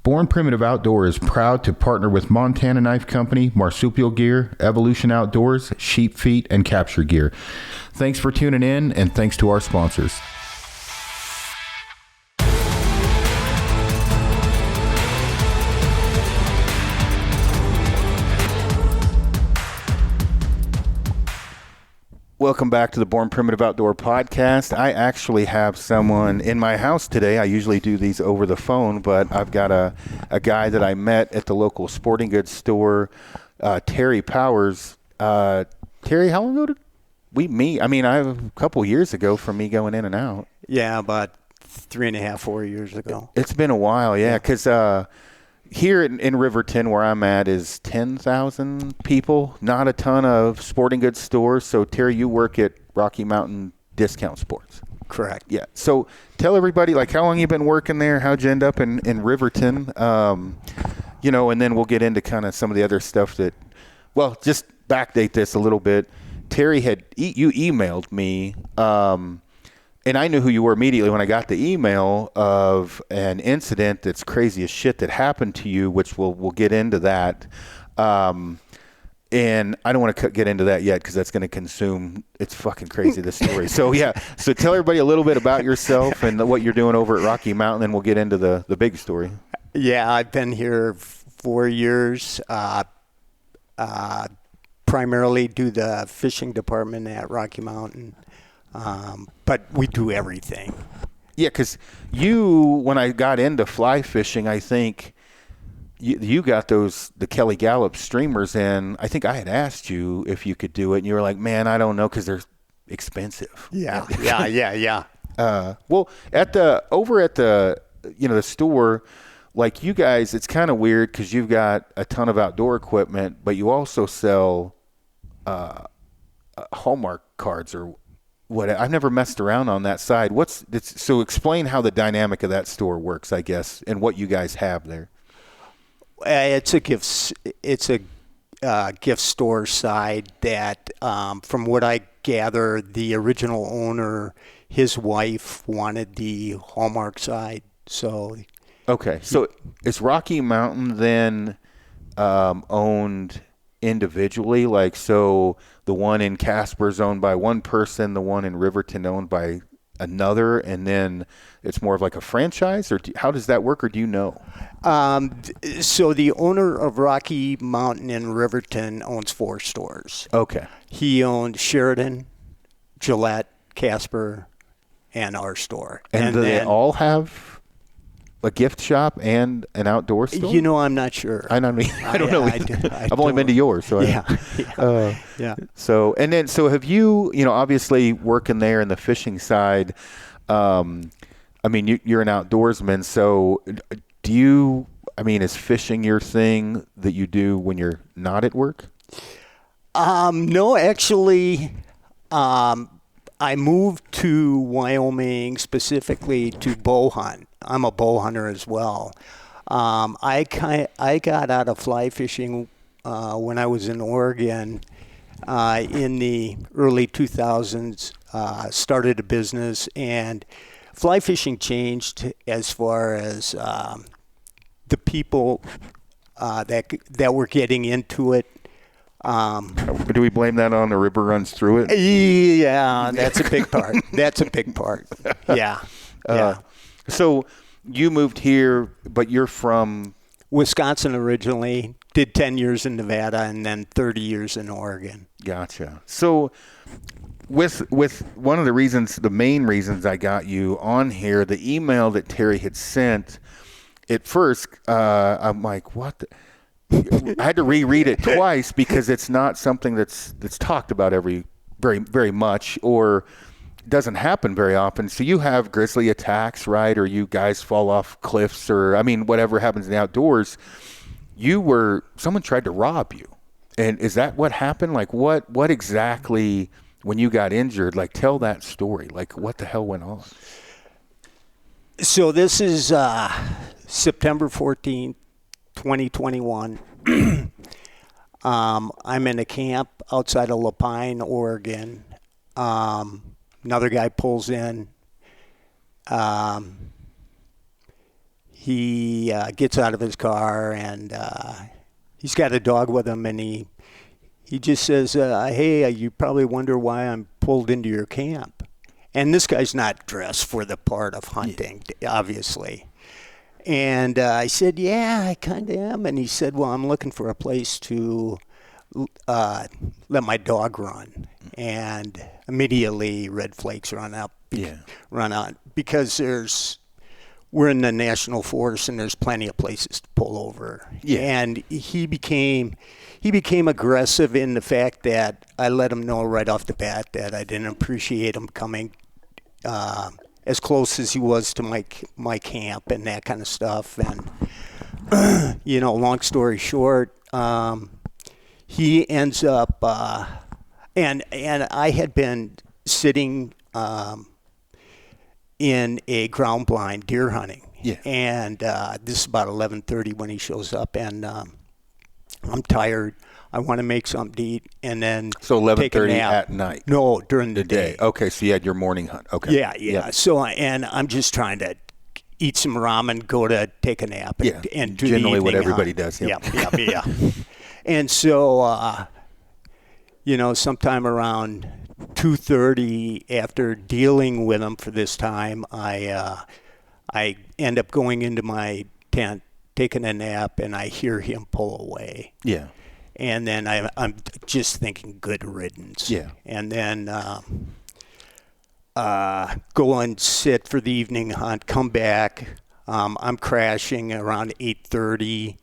Born Primitive Outdoor is proud to partner with Montana Knife Company, Marsupial Gear, Evolution Outdoors, Sheep Feet, and Capture Gear. Thanks for tuning in, and thanks to our sponsors. Welcome back to the Born Primitive Outdoor podcast. I actually have someone in my house today. I usually do these over the phone, but I've got a guy that I met at the local sporting goods store, Terry Powers. Terry, how long ago did we meet? I mean, a couple years ago from me going in and out. Yeah, about 3.5, 4 years ago. It's been a while, yeah, because here in Riverton, where I'm at, is 10,000 people, not a ton of sporting goods stores. So, Terry, you work at Rocky Mountain Discount Sports. Correct. Yeah. So, tell everybody, like, how long you been working there? How'd you end up in Riverton? You know, and then we'll get into kind of some of the other stuff that, well, just backdate this a little bit. Terry you emailed me, and I knew who you were immediately when I got the email of an incident that's crazy as shit that happened to you, which we'll get into that. And I don't want to get into that yet because that's going to consume. It's fucking crazy, this story. So, yeah. So tell everybody a little bit about yourself and what you're doing over at Rocky Mountain, and we'll get into the big story. Yeah, I've been here 4 years. Primarily do the fishing department at Rocky Mountain. But we do everything. Yeah, because when I got into fly fishing, I think you got the Kelly Gallup streamers in. I think I had asked you if you could do it, and you were like, man, I don't know, because they're expensive. Yeah. Well, over at the store, like you guys, it's kind of weird because you've got a ton of outdoor equipment, but you also sell Hallmark cards or what. I've never messed around on that side. So explain how the dynamic of that store works, I guess, and what you guys have there. It's a gift store side that, from what I gather, the original owner, his wife wanted the Hallmark side. So okay, so is Rocky Mountain then owned individually? Like, so the one in Casper is owned by one person, the one in Riverton owned by another, and then it's more of like a franchise, or how does that work, or do you know? So the owner of Rocky Mountain in Riverton owns 4 stores. Okay. He owned Sheridan, Gillette, Casper, and our store. And do they all have a gift shop and an outdoor store? You know, I'm not sure. I don't know. I've only been to yours, so yeah. So have you? Obviously working there in the fishing side. I mean, you're an outdoorsman. So do you? I mean, is fishing your thing that you do when you're not at work? No, actually. I moved to Wyoming specifically to bow hunt. I'm a bow hunter as well. I got out of fly fishing when I was in Oregon in the early 2000s. Started a business, and fly fishing changed as far as the people that were getting into it. Do we blame that on the river runs through it? Yeah, that's a big part. Yeah. So you moved here, but you're from Wisconsin originally, did 10 years in Nevada, and then 30 years in Oregon. Gotcha. So with one of the main reasons I got you on here, the email that Terry had sent, at first, I'm like, what the? I had to reread it twice because it's not something that's talked about very, very much, or doesn't happen very often. So you have grizzly attacks, right? Or you guys fall off cliffs, or, I mean, whatever happens in the outdoors. Someone tried to rob you. And is that what happened? Like, what exactly, when you got injured, like, tell that story. Like, what the hell went on? So this is September 14th, 2021. I'm in a camp outside of Lapine, Oregon. Another guy pulls in. he gets out of his car, and he's got a dog with him, and he just says, hey, you probably wonder why I'm pulled into your camp. And this guy's not dressed for the part of hunting, obviously. And I said, yeah, I kind of am. And he said, well, I'm looking for a place to let my dog run. And immediately red flakes run out because we're in the national forest and there's plenty of places to pull over. Yeah. And he became aggressive in the fact that I let him know right off the bat that I didn't appreciate him coming as close as he was to my camp and that kind of stuff. And long story short, he ends up and I had been sitting in a ground blind deer hunting. Yeah. And this is about 11:30 when he shows up, and I'm tired. I want to make something to eat, and then so 11:30 take a nap. At night. No, during the day. Okay, so you had your morning hunt. Okay. Yeah. So and I'm just trying to eat some ramen, go to take a nap, and do generally the what evening everybody hunt. does. Yeah. Yeah. And so sometime around 2:30, after dealing with him for this time, I end up going into my tent, taking a nap, and I hear him pull away. Yeah. And then I'm just thinking, good riddance. Yeah. And then go and sit for the evening hunt, come back. I'm crashing around 8:30.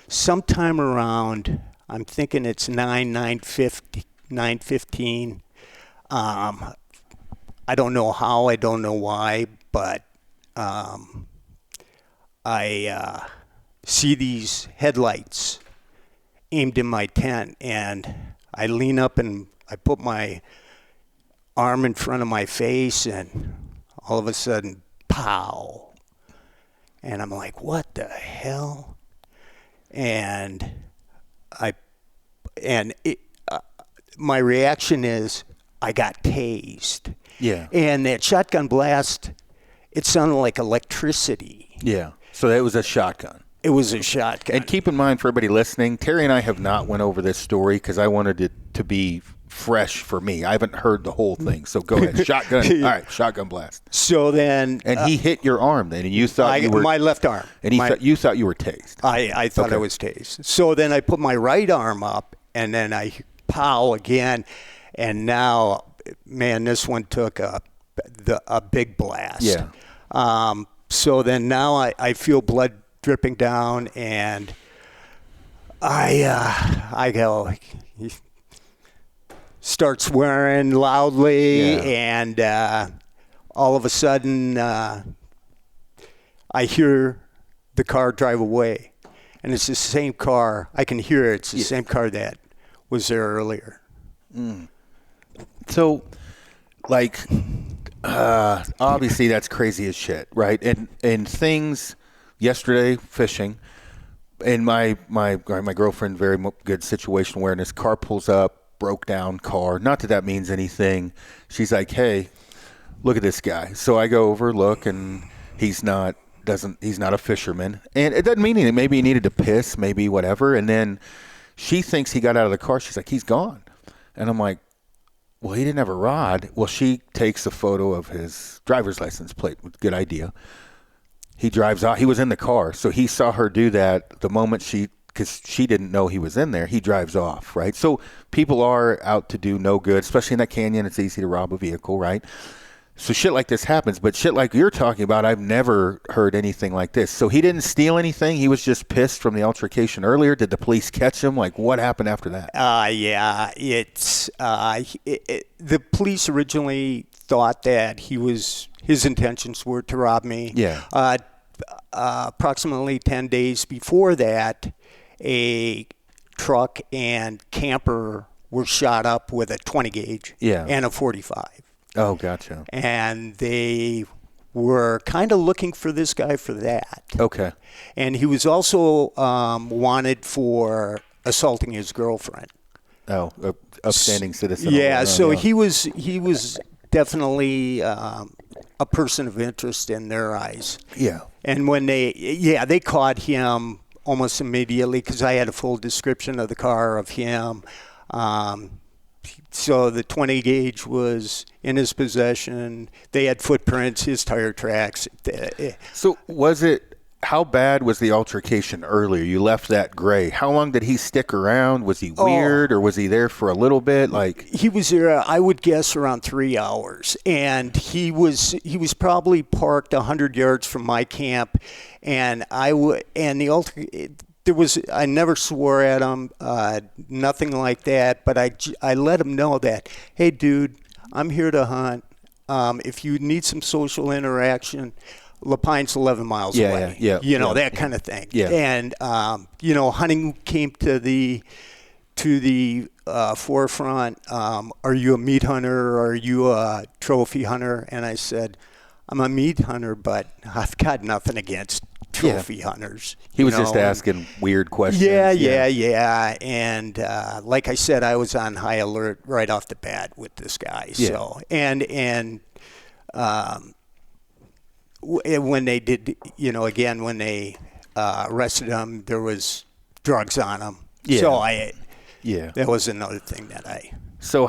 Sometime around, I'm thinking it's 9:15. I don't know how, I don't know why, but I see these headlights aimed in my tent, and I lean up and I put my arm in front of my face, and all of a sudden, pow. And I'm like, what the hell? And my reaction is I got tased. Yeah. And that shotgun blast, it sounded like electricity. Yeah. So that was a shotgun. It was a shotgun. And keep in mind, for everybody listening, Terry and I have not went over this story because I wanted it to be fresh for me. I haven't heard the whole thing. So go ahead. Shotgun. All right. Shotgun blast. So then. And he hit your arm then, and you thought you were. My left arm. And you thought you were tased. I thought I was tased. So then I put my right arm up, and then I pow again. And now, man, this one took a big blast. Yeah. So then now I feel blood dripping down, and I go, he starts swearing loudly, and all of a sudden I hear the car drive away, and it's the same car. I can hear it. It's the same car that was there earlier. Mm. So, obviously that's crazy as shit, right? And things yesterday fishing, and my girlfriend, very good situation awareness. Car pulls up, broke down car. Not that means anything. She's like, "Hey, look at this guy." So I go over, look, and he's not a fisherman, and it doesn't mean anything. Maybe he needed to piss, maybe whatever. And then she thinks he got out of the car. She's like, "He's gone," and I'm like, well, he didn't have a rod. Well, she takes a photo of his driver's license plate. Good idea. He drives out. He was in the car, so he saw her do that the moment because she didn't know he was in there. He drives off, right? So people are out to do no good, especially in that canyon. It's easy to rob a vehicle, right? So shit like this happens, but shit like you're talking about, I've never heard anything like this. So he didn't steal anything. He was just pissed from the altercation earlier. Did the police catch him? Like, what happened after that? The police originally thought that his intentions were to rob me. Yeah. Approximately 10 days before that, a truck and camper were shot up with a 20 gauge and a 45. Oh, gotcha. And they were kind of looking for this guy for that. Okay. And he was also wanted for assaulting his girlfriend. Oh, upstanding citizen. Yeah, so he was definitely a a person of interest in their eyes. Yeah. And when they caught him almost immediately because I had a full description of the car, of him. So the 20 gauge was in his possession. They had footprints, his tire tracks. So how bad was the altercation earlier? You left that gray. How long did he stick around? Was he weird or was he there for a little bit? Like, he was there, I would guess, around 3 hours. And he was probably parked 100 yards from my camp. And I never swore at him, nothing like that. But I let him know that, hey, dude, I'm here to hunt. If you need some social interaction, Lapine's 11 miles away. That kind of thing. Yeah. And, hunting came to the forefront. Are you a meat hunter or are you a trophy hunter? And I said, I'm a meat hunter, but I've got nothing against trophy hunters. He was just asking weird questions. Yeah. And like I said, I was on high alert right off the bat with this guy. Yeah. So when they did, when they arrested him, there was drugs on him. Yeah. So that was another thing that I. So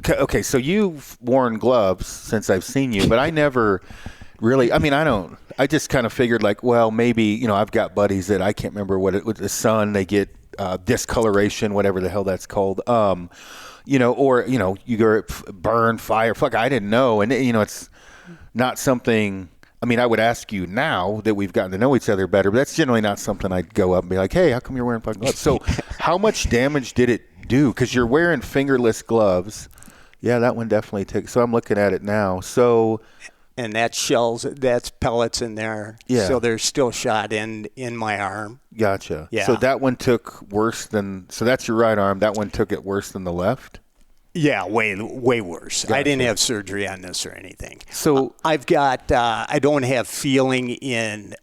okay, so you've worn gloves since I've seen you, but I never really, I just kind of figured like, well, maybe, I've got buddies that I can't remember with the sun, they get discoloration, whatever the hell that's called. You go burn, fire. Fuck, I didn't know. And, it's not something, I would ask you now that we've gotten to know each other better, but that's generally not something I'd go up and be like, hey, how come you're wearing fucking gloves? So how much damage did it do? Because you're wearing fingerless gloves. Yeah, that one definitely takes. So I'm looking at it now. So. And that's pellets in there. Yeah. So they're still shot in my arm. Gotcha. Yeah. So that one took worse than, so that's your right arm. That one took it worse than the left? Yeah, way worse. Gotcha. I didn't have surgery on this or anything. So I've got, I don't have feeling in,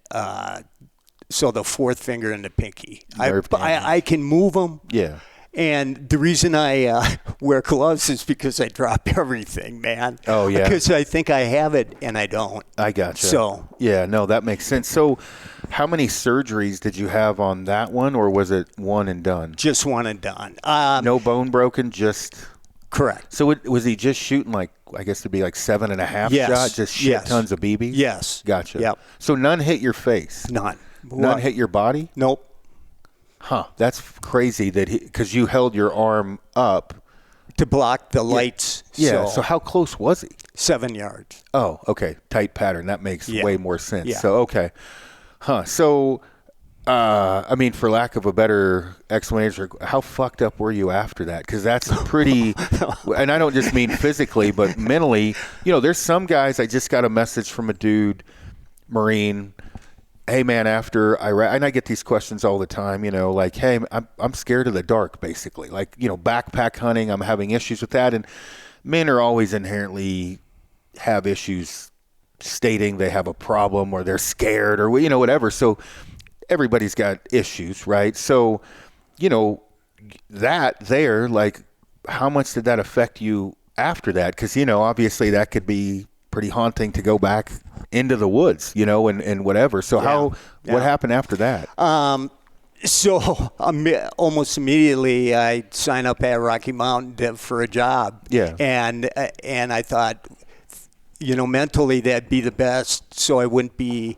so the fourth finger and the pinky. I can move them. Yeah. And the reason I wear gloves is because I drop everything, man. Oh, yeah. Because I think I have it and I don't. I gotcha. So. Yeah, no, that makes sense. So how many surgeries did you have on that one, or was it one and done? Just one and done. No bone broken, just. Correct. So was he just shooting like, I guess it'd be like 7.5 shots, just shit tons of BBs? Yes. Gotcha. Yep. So none hit your face? None. None hit your body? Nope. Huh. That's crazy because you held your arm up. To block the lights. Yeah. So how close was he? 7 yards. Oh, okay. Tight pattern. That makes way more sense. Yeah. So, okay. Huh. So, for lack of a better explanation, how fucked up were you after that? Because that's pretty, and I don't just mean physically, but mentally. There's some guys, I just got a message from a dude, Marine, hey man, after Iraq, and I get these questions all the time, like, hey, I'm scared of the dark, basically. Like, backpack hunting, I'm having issues with that. And men are always inherently have issues stating they have a problem or they're scared or, whatever. So everybody's got issues, right? So, that there, like, how much did that affect you after that? Because, obviously that could be pretty haunting to go back into the woods, and whatever. So what happened after that? So almost immediately I signed up at Rocky Mountain for a job. Yeah. And I thought, mentally that'd be the best, so I wouldn't be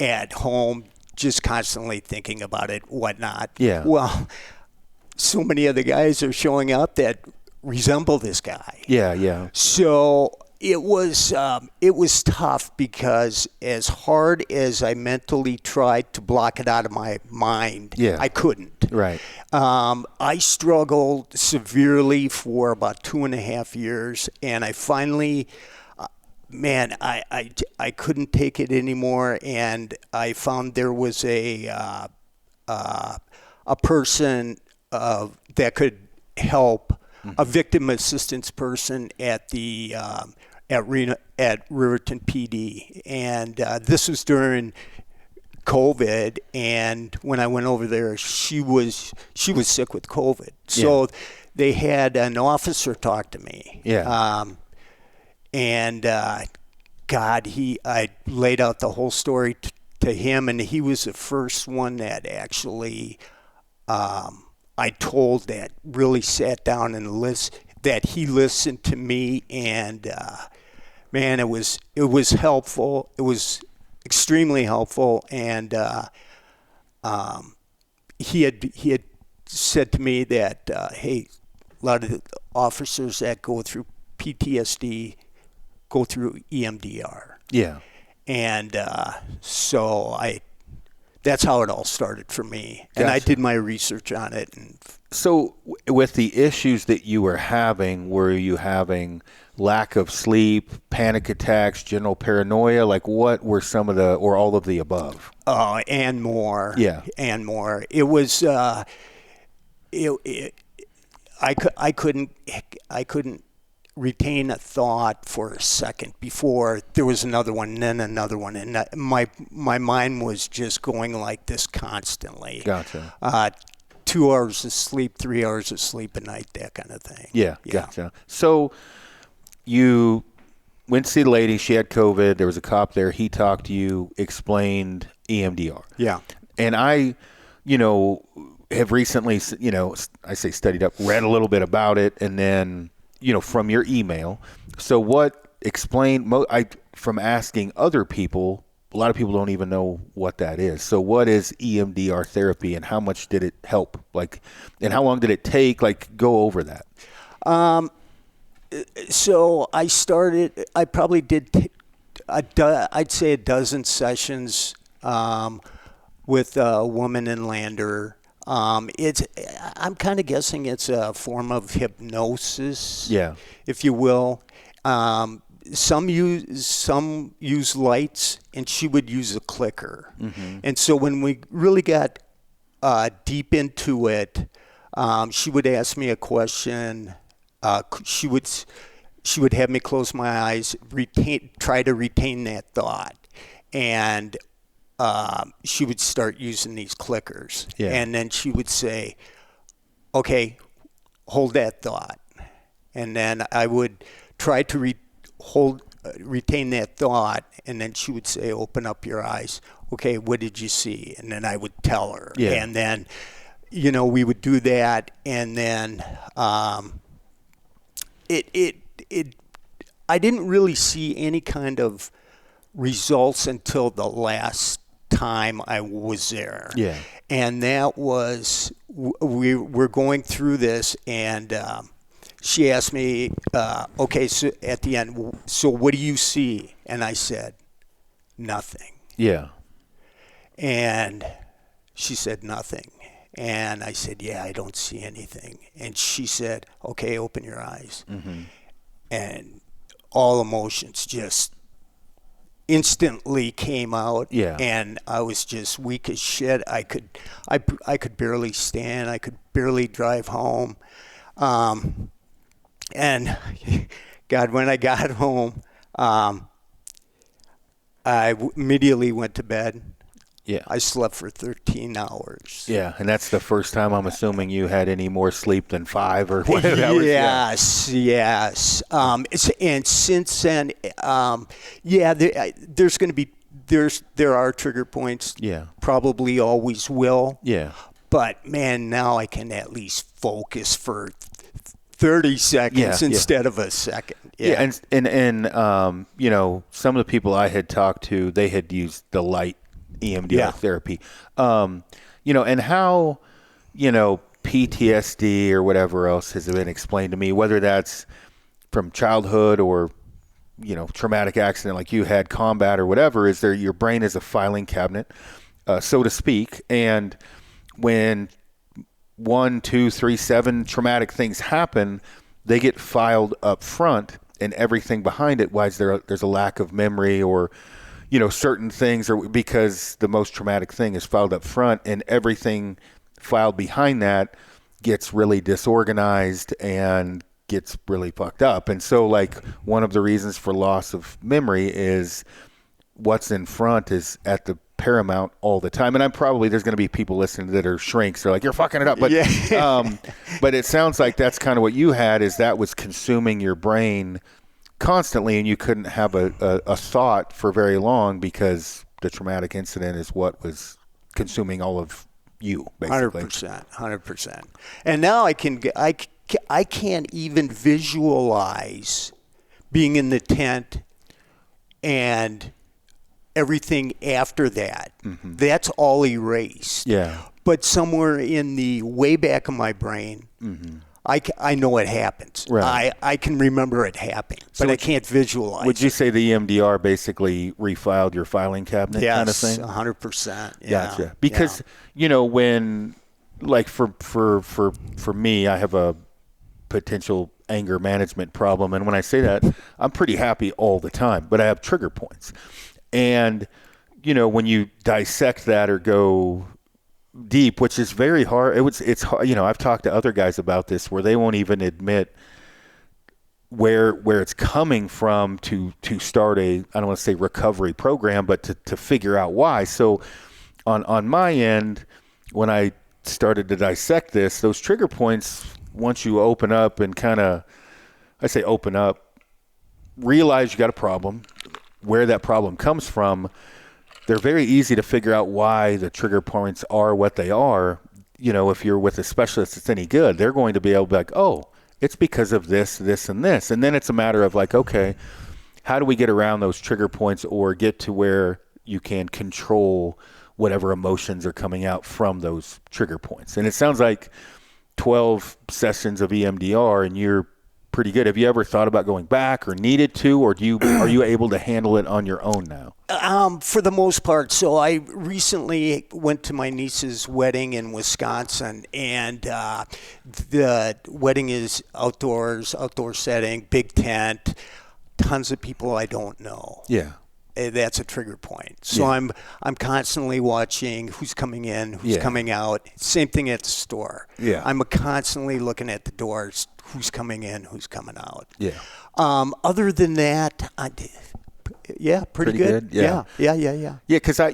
at home just constantly thinking about it, whatnot. Yeah. Well, so many of the guys are showing up that resemble this guy. Yeah. So it was tough because as hard as I mentally tried to block it out of my mind, I couldn't. Right. I struggled severely for about 2.5 years, and I finally, I couldn't take it anymore, and I found there was a person that could help, a victim assistance person at the at Riverton PD, and this was during COVID. And when I went over there, she was sick with COVID, so they had an officer talk to me. Yeah. And God, I laid out the whole story to him, and he was the first one that actually I told that really sat down and that he listened to me, and man, it was helpful. It was extremely helpful, and he had said to me that hey, a lot of the officers that go through PTSD go through EMDR. Yeah. And so that's how it all started for me. And I Gotcha. did my research on it. And So with the issues that you were having, were you having lack of sleep, panic attacks, general paranoia? Like what were some of the, or all of the above? and more. Yeah. And more. It was, I couldn't retain a thought for a second before there was another one, and then another one, and my mind was just going like this constantly. Gotcha. 2 hours of sleep, 3 hours of sleep a night, that kind of thing. Yeah, gotcha. So you went to see the lady. She had COVID. There was a cop there. He talked to you, explained EMDR. Yeah. And I, have recently, I say studied up, read a little bit about it, and then, from your email. So what explained, from asking other people, a lot of people don't even know what that is. So what is EMDR therapy, and how much did it help? And how long did it take? Go over that. So I probably did, I'd say a dozen sessions with a woman in Lander. I'm kind of guessing it's a form of hypnosis, Yeah. if you will. Some use lights, and she would use a clicker. Mm-hmm. And so when we really got deep into it, she would ask me a question. She would have me close my eyes, try to retain that thought, and she would start using these clickers. Yeah. And then she would say, okay, hold that thought. And then I would try to retain that thought. And then she would say, open up your eyes. Okay, what did you see? And then I would tell her. Yeah. And then, we would do that. And then I didn't really see any kind of results until the last time I was there. Yeah. And that was, we were going through this, and she asked me, okay, so at the end, so what do you see? And I said, nothing. Yeah. And she said, nothing. And I said, yeah, I don't see anything. And she said, okay, open your eyes. Mm-hmm. And all emotions just instantly came out. Yeah. And I was just weak as shit. I could barely stand. I could barely drive home. And God, when I got home, I immediately went to bed. Yeah. I slept for 13 hours. Yeah, and that's the first time I'm assuming you had any more sleep than 5 or whatever. Yes. And since then, there's going to be there are trigger points. Yeah. Probably always will. Yeah. But man, now I can at least focus for 30 seconds instead of a second. Yeah, and some of the people I had talked to, they had used the light EMDR therapy. And how, PTSD or whatever else has been explained to me, whether that's from childhood or, traumatic accident like you had, combat or whatever, is your brain is a filing cabinet, so to speak. And when 1, 2, 3, 7 traumatic things happen, they get filed up front, and everything behind it, why is there's a lack of memory or certain things, or because the most traumatic thing is filed up front, and everything filed behind that gets really disorganized and gets really fucked up. And so one of the reasons for loss of memory is what's in front is at the paramount all the time. And there's going to be people listening that are shrinks. They're like, you're fucking it up. But, but it sounds like that's kind of what you had, is that was consuming your brain constantly, and you couldn't have a thought for very long because the traumatic incident is what was consuming all of you, basically. 100%. And now I can't even visualize being in the tent and everything after that. Mm-hmm. That's all erased. Yeah. But somewhere in the way back of my brain, Mm-hmm. I know it happens. Right. I can remember it happening, but I can't visualize. Would you say the EMDR basically refiled your filing cabinet kind of thing? Yes, 100%. Yeah. Gotcha. Because when, like for me, I have a potential anger management problem, and when I say that, I'm pretty happy all the time, but I have trigger points, and when you dissect that or go deep, which is very hard. It's hard. I've talked to other guys about this where they won't even admit where it's coming from to start I don't want to say recovery program, but to figure out why. So on my end, when I started to dissect this, those trigger points, once you open up and realize you got a problem, where that problem comes from, they're very easy to figure out why the trigger points are what they are. If you're with a specialist that's any good, they're going to be able to be like, oh, it's because of this, this, and this. And then it's a matter of like, okay, how do we get around those trigger points or get to where you can control whatever emotions are coming out from those trigger points? And it sounds like 12 sessions of EMDR and you're pretty good. Have you ever thought about going back or needed to, or are you able to handle it on your own now? For the most part. So I recently went to my niece's wedding in Wisconsin, and the wedding is outdoor setting, big tent, tons of people I don't know. Yeah. That's a trigger point. So I'm constantly watching who's coming in, who's coming out. Same thing at the store. Yeah. I'm constantly looking at the doors, who's coming in, who's coming out. Yeah. Other than that, pretty good. Yeah. Yeah, because I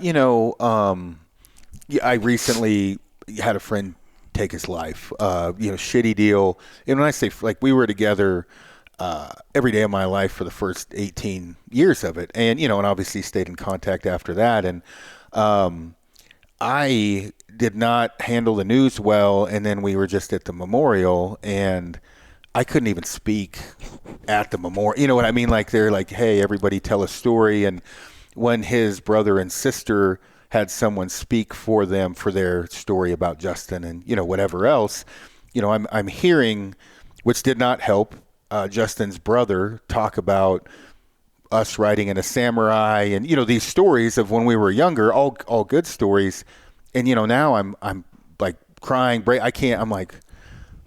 recently had a friend take his life. Shitty deal. And when I say, like, we were together every day of my life for the first 18 years of it. And, and obviously stayed in contact after that. And I did not handle the news well. And then we were just at the memorial, and I couldn't even speak at the memorial. You know what I mean? Like, they're like, hey, everybody tell a story. And when his brother and sister had someone speak for them for their story about Justin and, whatever else, I'm hearing, which did not help, Justin's brother talk about us riding in a samurai and, these stories of when we were younger, all good stories. And, now I'm like crying, I can't, I'm like,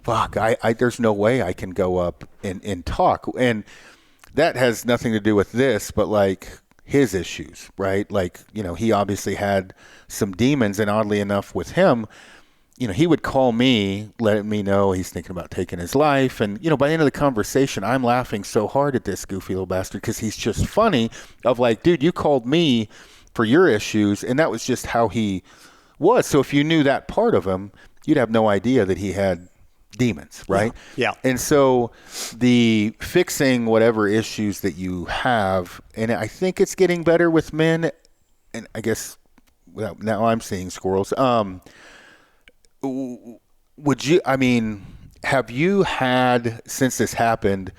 fuck, I there's no way I can go up and talk. And that has nothing to do with this, but like his issues, right? Like, he obviously had some demons, and oddly enough with him, he would call me, letting me know he's thinking about taking his life. And, by the end of the conversation, I'm laughing so hard at this goofy little bastard because he's just funny of like, dude, you called me for your issues. And that was just how he was. So if you knew that part of him, you'd have no idea that he had demons, right? Yeah. And so the fixing whatever issues that you have, and I think it's getting better with men, and I guess now I'm seeing squirrels. Have you had, since this happened,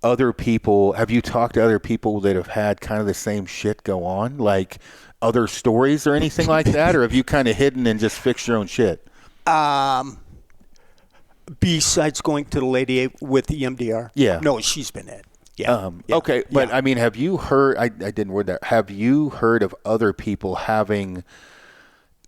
have you talked to other people that have had kind of the same shit go on, like other stories or anything like that? Or have you kind of hidden and just fixed your own shit? Besides going to the lady with the EMDR? Yeah. No, she's been in. Yeah. Okay, but have you heard, I didn't word that, have you heard of other people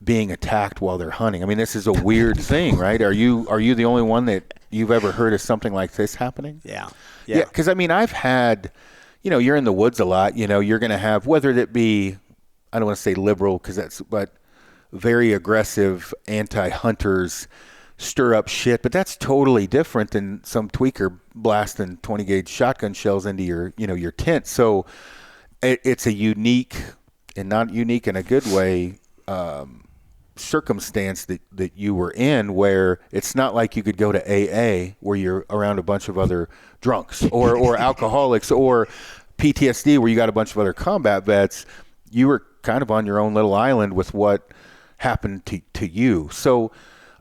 being attacked while they're hunting? This is a weird thing, right? Are you the only one that you've ever heard of something like this happening? Yeah. Because I've had, you're in the woods a lot. You're going to have, whether it be, I don't want to say liberal but very aggressive anti-hunters stir up shit, but that's totally different than some tweaker blasting 20 gauge shotgun shells into your tent. So it's a unique, and not unique in a good way, circumstance that you were in, where it's not like you could go to AA where you're around a bunch of other drunks or alcoholics, or PTSD where you got a bunch of other combat vets. You were kind of on your own little island with what happened to you. So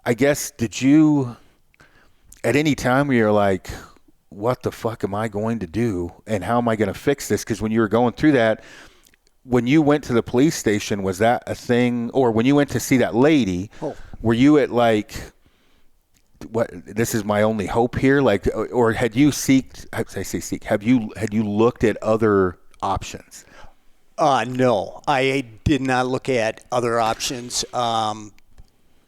I guess, did you at any time where you're like, what the fuck am I going to do and how am I going to fix this? Because when you were going through that, when you went to the police station, was that a thing? Or when you went to see that lady, were you at like, what, this is my only hope here? Like, or had you had you looked at other options? No, I did not look at other options. I'm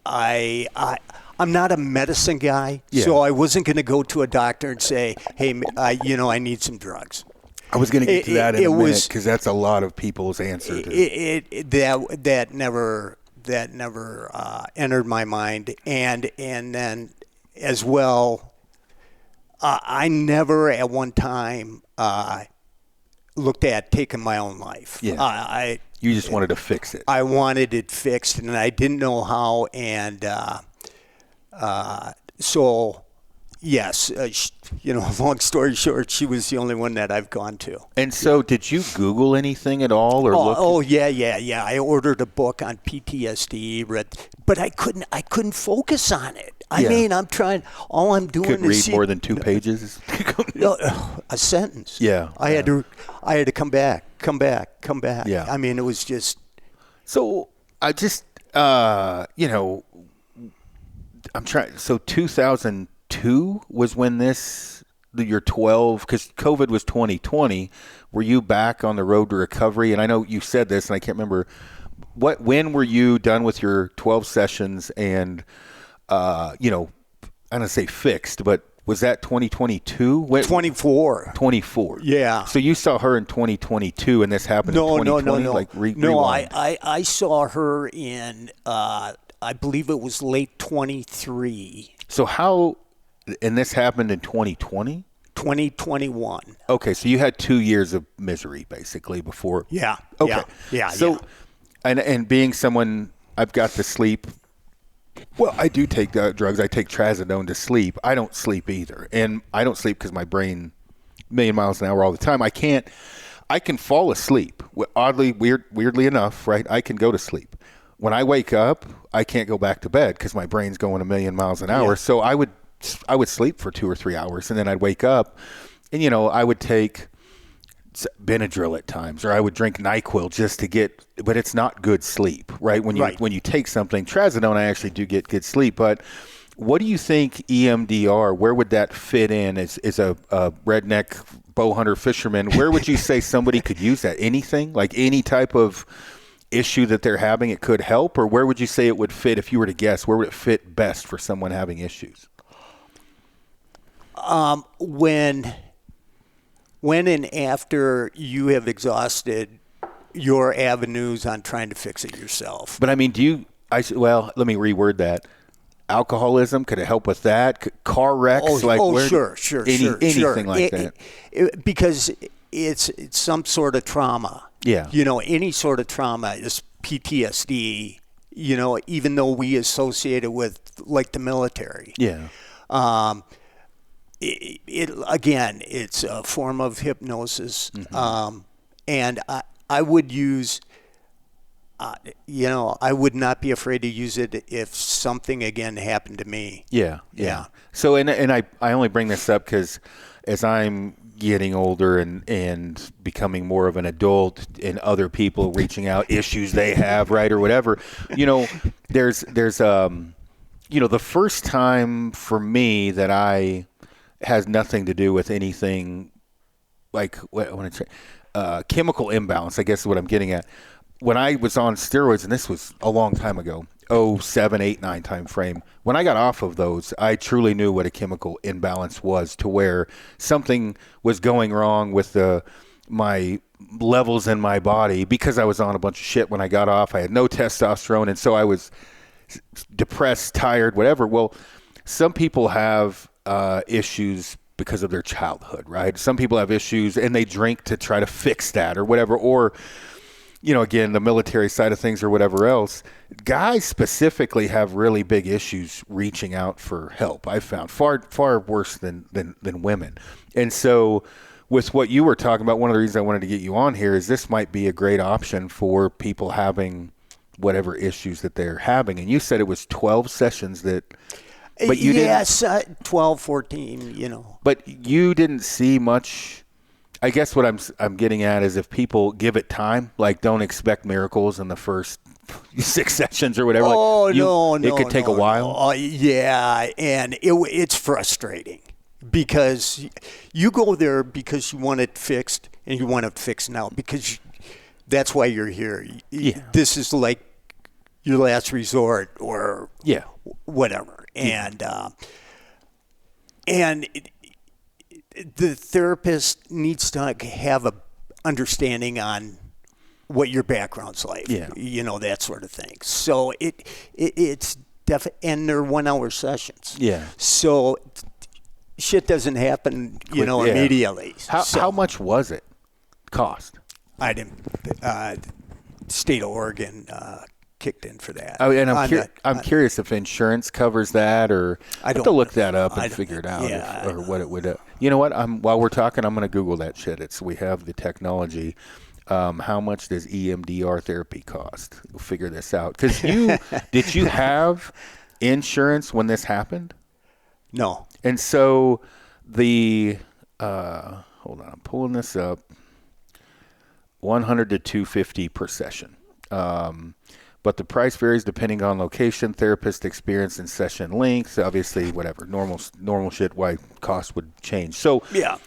not a medicine guy, so I wasn't going to go to a doctor and say, hey, I need some drugs. I was going to get to that in a minute, because that's a lot of people's answer to that never entered my mind, and then as well, I never at one time looked at taking my own life. Yeah, you just wanted to fix it. I wanted it fixed, and I didn't know how, and so. Yes, long story short, she was the only one that I've gone to. And so, did you Google anything at all, or look? Oh, yeah. I ordered a book on PTSD, but I couldn't focus on it. I mean, I'm trying. All I'm doing couldn't is read more than 2 pages. A sentence. Yeah, I had to come back. Yeah. I mean, it was just. So I just, I'm trying. So 2002 was when your 12, because COVID was 2020. Were you back on the road to recovery? And I know you said this, and I can't remember when were you done with your 12 sessions and, I don't say fixed, but was that 2022? 24. 24. Yeah. So you saw her in 2022, and this happened in 2020? No. Like rewind. I saw her in, I believe it was late 23. So how, and this happened in 2020? 2021. Okay, so you had 2 years of misery, basically, before. Yeah. Okay. Yeah. So, and being someone, I've got to sleep. Well, I do take drugs. I take trazodone to sleep. I don't sleep either. And I don't sleep because my brain, a million miles an hour all the time. I can fall asleep. Weirdly enough, right? I can go to sleep. When I wake up, I can't go back to bed because my brain's going a million miles an hour. Yeah. So I would sleep for 2 or 3 hours, and then I'd wake up, and I would take Benadryl at times, or I would drink NyQuil just to get. But it's not good sleep, right? When you take something, trazodone, I actually do get good sleep. But what do you think EMDR? Where would that fit in as a redneck bow hunter fisherman? Where would you say somebody could use that? Anything, like any type of issue that they're having, it could help? Or where would you say it would fit, if you were to guess, where would it fit best for someone having issues? When and after you have exhausted your avenues on trying to fix it yourself. But I mean, let me reword that. Alcoholism, could it help with that? Car wrecks? Sure. Anything like that. Because it's some sort of trauma. Yeah. Any sort of trauma is PTSD, even though we associate it with like the military. Yeah. It's a form of hypnosis. Mm-hmm. And I would use, I would not be afraid to use it if something again happened to me. Yeah. So, and I only bring this up because as I'm getting older and becoming more of an adult, and other people reaching out, issues they have, right, or whatever, there's the first time for me that has nothing to do with anything like what I want to say, chemical imbalance, I guess is what I'm getting at. When I was on steroids, and this was a long time ago, 7, 8, 9 time frame, when I got off of those, I truly knew what a chemical imbalance was, to where something was going wrong with my levels in my body, because I was on a bunch of shit when I got off. I had no testosterone, and so I was depressed, tired, whatever. Well, some people have issues because of their childhood, right? Some people have issues and they drink to try to fix that or whatever. Or, again, the military side of things or whatever else, guys specifically have really big issues reaching out for help. I've found far worse than women. And so with what you were talking about, one of the reasons I wanted to get you on here is this might be a great option for people having whatever issues that they're having. And you said it was 12 sessions but you yes, 12, 14, But you didn't see much. I guess what I'm getting at is if people give it time, like don't expect miracles in the first 6 sessions or whatever. Oh, no, it could take a while. No. Yeah, and it's frustrating because you go there because you want it fixed and you want it fixed now because that's why you're here. Yeah. This is like your last resort or whatever. And the therapist needs to have a understanding on what your background's like, that sort of thing. So it's definitely, and they're 1 hour sessions. Yeah. So shit doesn't happen, immediately. How much was it cost? I didn't, state of Oregon, kicked in for that. Oh, and I'm curious if insurance covers that, or I have to look that up and figure it out, or what it would. You know what? While we're talking, I'm going to Google that shit. We have the technology. How much does EMDR therapy cost? We'll figure this out. Because did you have insurance when this happened? No. And so hold on, I'm pulling this up. $100 to $250 per session. But the price varies depending on location, therapist experience, and session length. Obviously, whatever normal shit. Why cost would change. So yeah,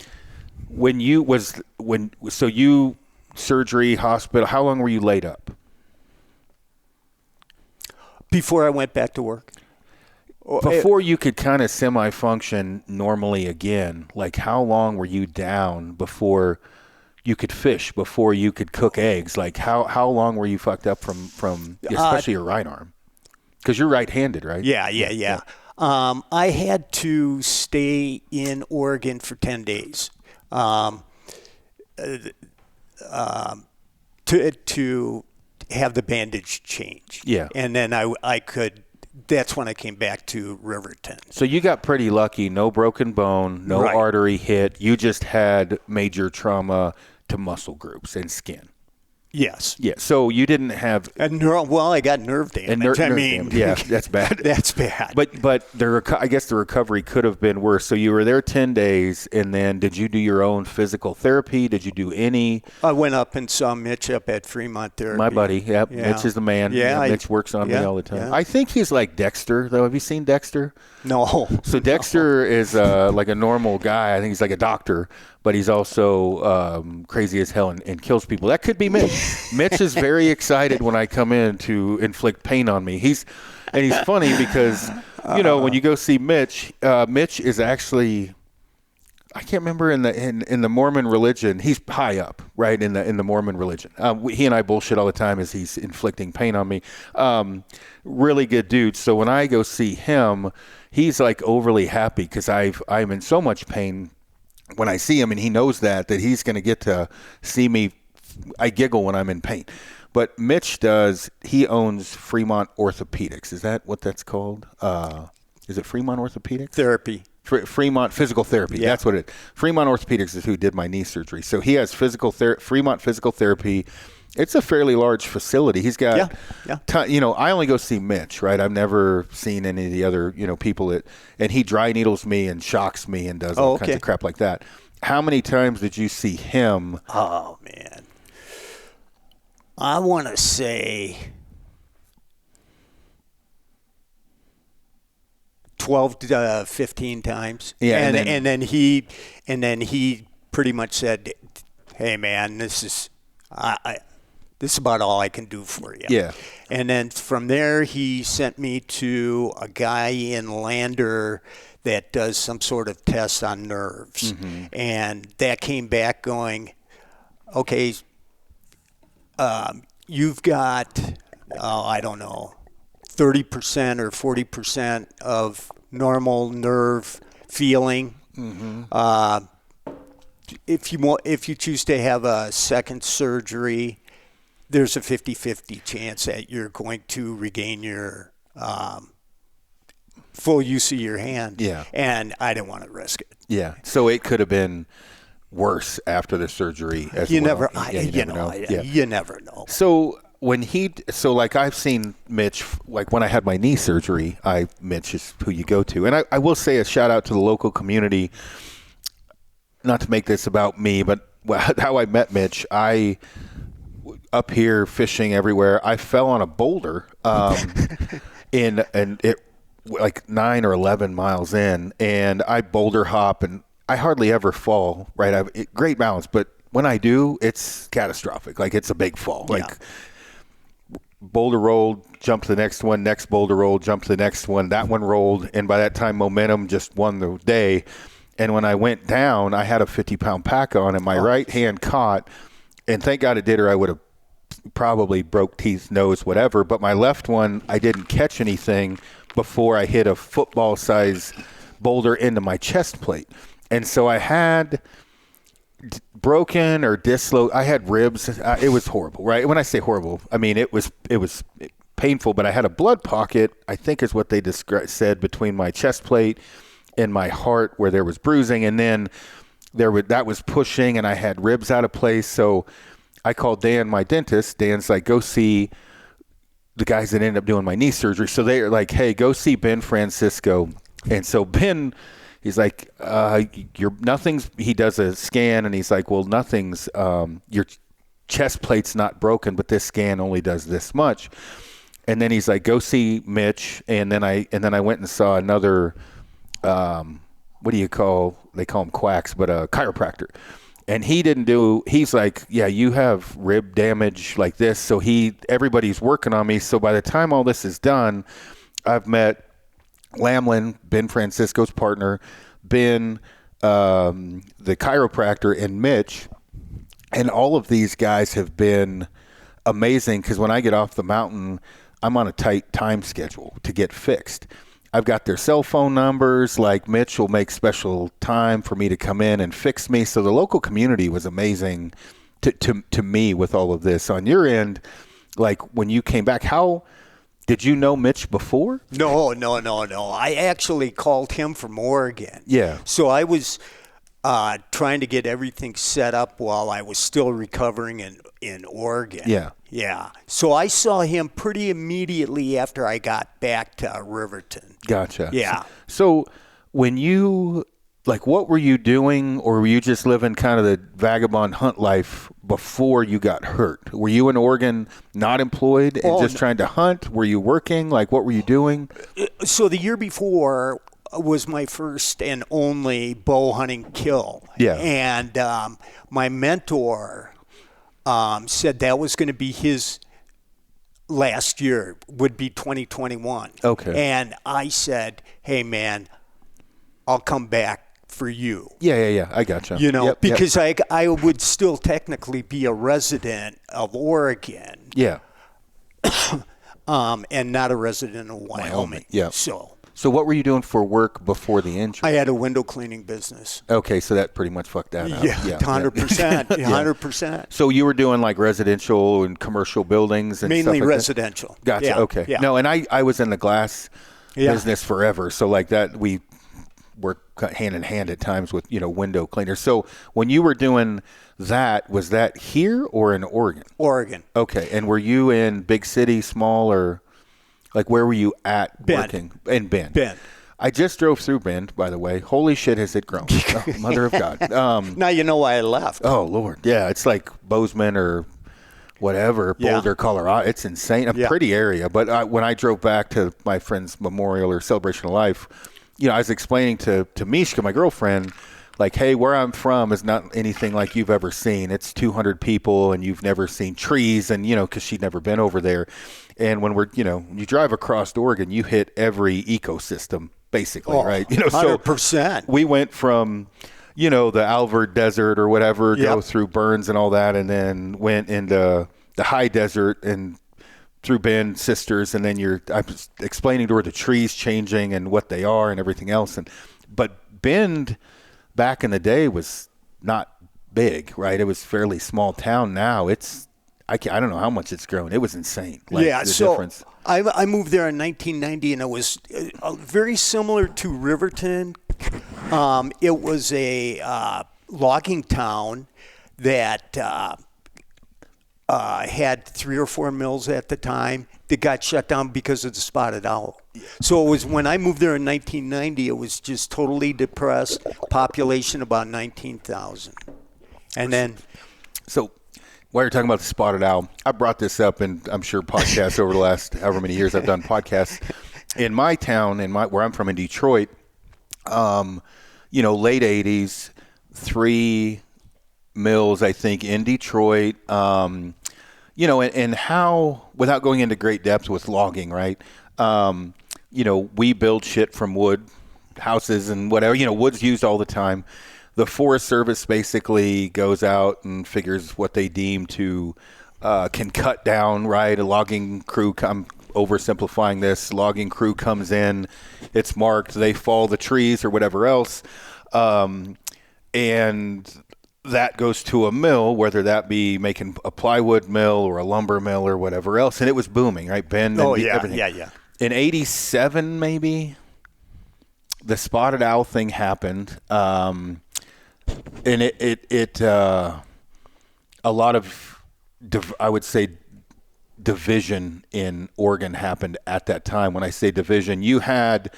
surgery, hospital. How long were you laid up? Before I went back to work. Before you could kind of semi-function normally again, like how long were you down before you could fish, before you could cook eggs? Like how long were you fucked up from especially your right arm? Because you're right-handed, right? Yeah. I had to stay in Oregon for 10 days to have the bandage changed. Yeah. And then I could. That's when I came back to Riverton. So you got pretty lucky. No broken bone, no artery hit. You just had major trauma to muscle groups and skin. Yes. Yeah. So you didn't have I got nerve damage. Damage. Yeah, that's bad. That's bad. But I guess the recovery could have been worse. So you were there 10 days, and then did you do your own physical therapy? Did you do any? I went up and saw Mitch up at Fremont Therapy. My buddy. Yep. Yeah. Mitch is the man. Yeah. Mitch works on me all the time. Yeah. I think he's like Dexter, though. Have you seen Dexter? No. So Dexter is like a normal guy. I think he's like a doctor, but he's also crazy as hell and kills people. That could be Mitch. Mitch is very excited when I come in to inflict pain on me. He's funny because, when you go see Mitch, Mitch is actually, I can't remember in the Mormon religion. He's high up, right, in the Mormon religion. He and I bullshit all the time as he's inflicting pain on me. Really good dude. So when I go see him, he's like overly happy because I'm in so much pain when I see him, and he knows that he's going to get to see me. I giggle when I'm in pain. But Mitch he owns Fremont Orthopedics. Is that what that's called? Is it Fremont Orthopedics? Therapy. Fremont Physical Therapy. Yeah. That's what it is. Fremont Orthopedics is who did my knee surgery. So he has Fremont Physical Therapy. It's a fairly large facility. He's got, I only go see Mitch, right? I've never seen any of the other, people and he dry needles me and shocks me and does all kinds of crap like that. How many times did you see him? Oh, man. I want to say 12 to 15 times. Yeah, and then he pretty much said, "Hey, man, this is about all I can do for you." Yeah. And then from there, he sent me to a guy in Lander that does some sort of test on nerves, and that came back going, "Okay, you've got, I don't know, 30% or 40% of normal nerve feeling. If you choose to have a second surgery, there's a 50-50 chance that you're going to regain your full use of your hand. Yeah. And I didn't want to risk it. Yeah. So it could have been worse after the surgery as You well. never, Yeah, you know, you never know. So like I've seen Mitch, like when I had my knee surgery, Mitch is who you go to. And I will say a shout out to the local community, not to make this about me, but how I met Mitch. Up here fishing everywhere, I fell on a boulder and it like 9 or 11 miles in, and I boulder hop, and I hardly ever fall, right? I have great balance, but when I do, it's catastrophic. Like it's a big fall. Yeah. Like boulder rolled, jump to the next one, next boulder rolled, jump to the next one. That one rolled, and by that time, momentum just won the day. And when I went down, I had a 50-pound pack on, and my right hand caught, and thank God it did, or I would have probably broke teeth, nose, whatever. But my left one, I didn't catch anything before I hit a football-size boulder into my chest plate. And so I had broken or I had ribs. It was horrible, right? When I say horrible, I mean it was painful, but I had a blood pocket, I think is what they said, between my chest plate and my heart where there was bruising. And then that was pushing, and I had ribs out of place. So I called Dan, my dentist. Dan's like, go see the guys that ended up doing my knee surgery. So they're like, hey, go see Ben Francisco. And so Ben, he's like, he does a scan, and he's like, well, nothing's, your chest plate's not broken, but this scan only does this much. And then he's like, go see Mitch. And then I went and saw another, what do you call, they call them quacks, but a chiropractor. And he's like, yeah, you have rib damage like this. So everybody's working on me. So by the time all this is done, I've met Lamlin, Ben Francisco's partner, Ben, the chiropractor, and Mitch. And all of these guys have been amazing, because when I get off the mountain, I'm on a tight time schedule to get fixed. I've got their cell phone numbers. Like Mitch will make special time for me to come in and fix me. So the local community was amazing to me with all of this. On your end, like when you came back, how did you know Mitch before? No. I actually called him from Oregon. Yeah. So I was trying to get everything set up while I was still recovering in Oregon. Yeah. Yeah. So I saw him pretty immediately after I got back to Riverton. Gotcha. Yeah. So when what were you doing, or were you just living kind of the vagabond hunt life before you got hurt? Were you in Oregon not employed and trying to hunt? Were you working? Like, what were you doing? So the year before was my first and only bow hunting kill. Yeah. And my mentor said that was going to be his last year, would be 2021. Okay. And I said, hey, man, I'll come back for you. Yeah. I gotcha. You know, Yep. because I would still technically be a resident of Oregon. Yeah. And not a resident of Wyoming. Yeah. So what were you doing for work before the injury? I had a window cleaning business. Okay, so that pretty much fucked that up. Yeah, 100%. 100%. So you were doing like residential and commercial buildings and Mainly stuff like residential. That? Gotcha. Yeah. Okay. Yeah. No, and I was in the glass business forever. So like that, we worked hand in hand at times with, window cleaners. So when you were doing that, was that here or in Oregon? Oregon. Okay. And were you in big city, small, or like where were you at working? In Bend. Bend. I just drove through Bend, by the way. Holy shit, has it grown. Oh, mother of God. Now you know why I left. Oh, Lord. Yeah, it's like Bozeman or whatever, Boulder, Colorado. It's insane. A pretty area. But when I drove back to my friend's memorial or celebration of life, I was explaining to Mishka, my girlfriend, like, hey, where I'm from is not anything like you've ever seen. It's 200 people, and you've never seen trees, and, because she'd never been over there. And when you drive across Oregon, you hit every ecosystem, basically, right? 100%. So we went from, the Alvord Desert or whatever, go through Burns and all that, and then went into the high desert and through Bend, Sisters, and then I was explaining to her the trees changing and what they are and everything else. But Bend back in the day was not big, right? It was fairly small town. Now it's I don't know how much it's grown. It was insane. Like, yeah, the so difference. I moved there in 1990, and it was very similar to Riverton. It was a logging town that had 3 or 4 mills at the time that got shut down because of the spotted owl. So it was when I moved there in 1990, it was just totally depressed, population about 19,000. And then... So while you're talking about the spotted owl, I brought this up in, I'm sure, podcasts over the last however many years I've done podcasts. In my town, where I'm from in Detroit, late 80s, 3 mills, I think, in Detroit, and how, without going into great depth with logging, right? We build shit from wood, houses and whatever, wood's used all the time. The Forest Service basically goes out and figures what they deem to can cut down, right? A logging crew, I'm oversimplifying this, logging crew comes in, it's marked, they fall the trees or whatever else, and that goes to a mill, whether that be making a plywood mill or a lumber mill or whatever else, and it was booming, right? Everything. Yeah. In 87, maybe, the spotted owl thing happened, and it a lot of, I would say, division in Oregon happened at that time. When I say division, you had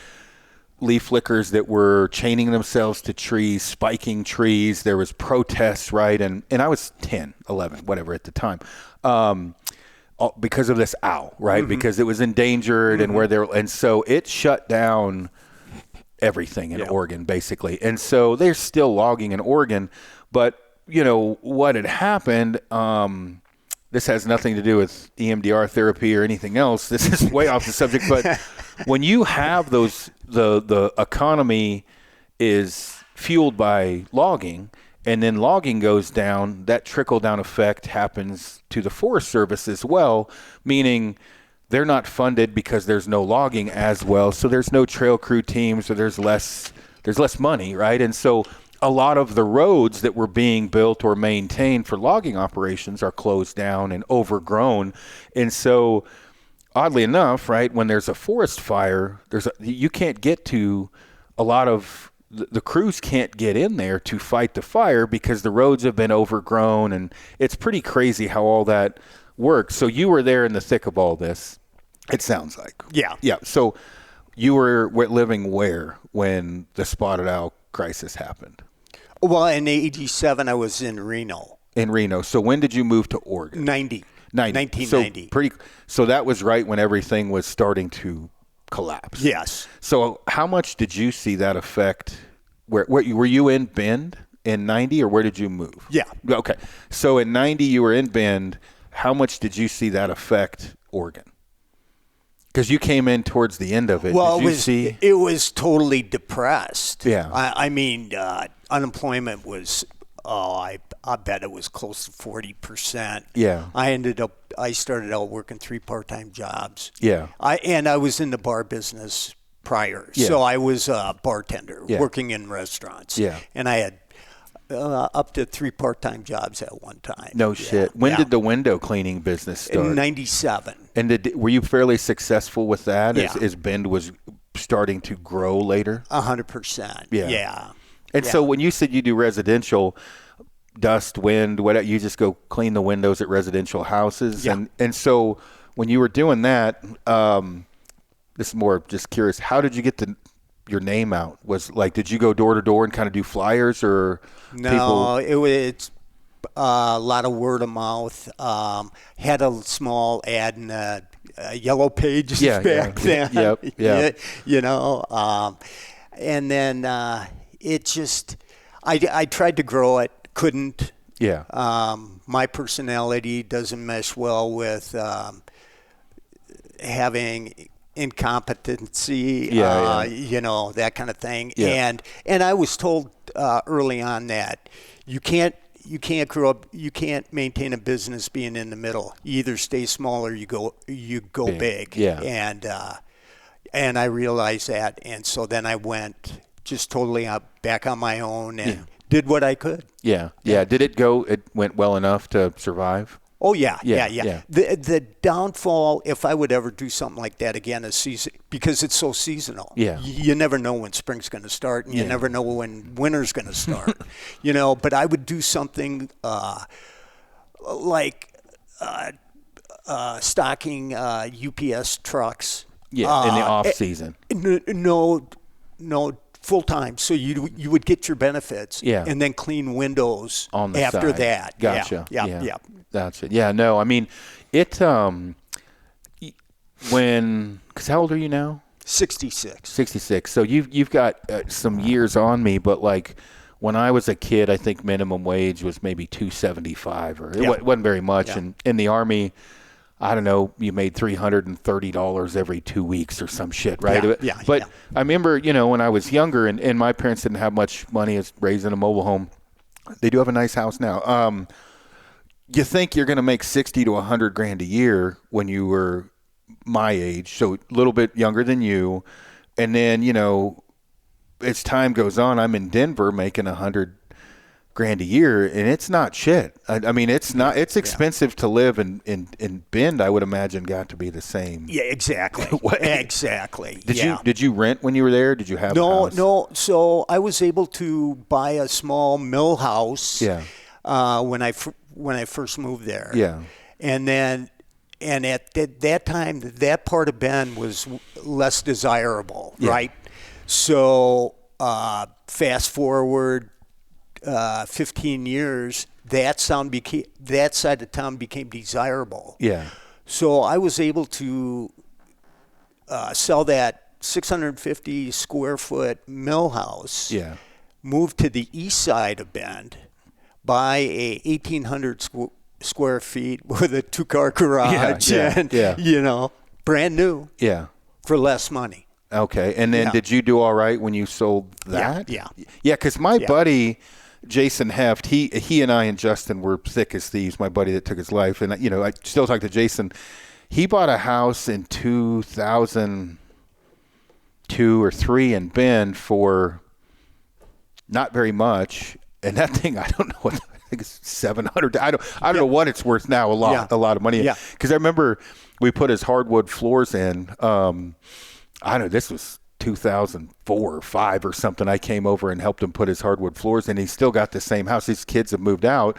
leaf flickers that were chaining themselves to trees, spiking trees. There was protests, right? And I was 10, 11, whatever at the time, because of this owl, right? Mm-hmm. Because it was endangered, mm-hmm. and so it shut down everything in Oregon, basically. And so they're still logging in Oregon, but what had happened, this has nothing to do with EMDR therapy or anything else. This is way off the subject, but when you have those, the economy is fueled by logging, and then logging goes down, that trickle-down effect happens to the Forest Service as well, meaning they're not funded because there's no logging as well, so there's no trail crew teams, so there's less money, right? And so a lot of the roads that were being built or maintained for logging operations are closed down and overgrown. And so, oddly enough, right, when there's a forest fire, you can't get to a lot of the crews can't get in there to fight the fire because the roads have been overgrown, and it's pretty crazy how all that works. So you were there in the thick of all this, it sounds like. Yeah. Yeah. So you were living where when the spotted owl crisis happened? Well, in 87, I was in Reno. In Reno. So when did you move to Oregon? 1990. So that was right when everything was starting to collapse. Yes. So how much did you see that affect? Were you in Bend in 90, or where did you move? Yeah. Okay. So in 90, you were in Bend. How much did you see that affect Oregon? Because you came in towards the end of it. Well, Did it was totally depressed. Yeah. I mean, unemployment was, I bet it was close to 40%. Yeah. I started out working 3 part-time jobs. Yeah. I was in the bar business prior. Yeah. So I was a bartender working in restaurants. Yeah. And I had up to 3 part-time jobs at one time. No shit. When did the window cleaning business start? In 97. And were you fairly successful with that as Bend was starting to grow later? 100%. Yeah. And so when you said you do residential, dust, wind, whatever, you just go clean the windows at residential houses. Yeah. And so when you were doing that, this is more just curious, how did you get your name out? Did you go door to door and kind of do flyers, or No, it's a lot of word of mouth. Had a small ad in Yellow Pages back then. Yep. And then it just, I tried to grow it, couldn't. Yeah. My personality doesn't mesh well with having incompetency, that kind of thing. Yeah. And I was told early on that you can't grow up, you can't maintain a business being in the middle. You either stay small or you go big. Yeah. And I realized that, and so then I went just totally back on my own and did what I could. Yeah. Did it went well enough to survive? Oh, yeah. Yeah. The downfall, if I would ever do something like that again, is because it's so seasonal. Yeah. You never know when spring's going to start, and you never know when winter's going to start. But I would do something like stocking UPS trucks. Yeah, in the off season. No, full time. So you would get your benefits, and then clean windows on the after side. that. Gotcha. Yeah. Gotcha. Yeah. No, I mean, it. Because how old are you now? 66. 66. So you've got some years on me, but like when I was a kid, I think minimum wage was maybe $2.75, or it wasn't very much. Yeah. And in the Army, I don't know, you made $330 every 2 weeks or some shit, right? Yeah. But I remember, when I was younger and my parents didn't have much money as raising a mobile home. They do have a nice house now. You think you're going to make 60 to 100 grand a year when you were my age, so a little bit younger than you. And then, as time goes on, I'm in Denver making 100 grand a year, and it's not shit. I mean, it's not. It's expensive to live, in Bend, I would imagine, got to be the same. Yeah, exactly. Exactly. Did you rent when you were there? Did you have a house? No. So I was able to buy a small mill house. Yeah. When I first moved there. Yeah. And at that time, that part of Bend was less desirable, right? So fast forward 15 years, that side of town became desirable. Yeah. So I was able to sell that 650 square foot mill house. Yeah. Move to the east side of Bend, buy a 1,800 square feet with a 2-car garage, and brand new. Yeah. For less money. Okay. And then did you do all right when you sold that? Yeah. Yeah, because my buddy, Jason Heft, he and I and Justin were thick as thieves, my buddy that took his life. And, I still talk to Jason. He bought a house in 2002 or 3 in Bend for not very much. And that thing, I don't know what, I think it's $700. I don't know what it's worth now. A lot of money. Yeah. Because I remember we put his hardwood floors in. I don't know, this was 2004 or 5 or something. I came over and helped him put his hardwood floors in. He's still got the same house. His kids have moved out.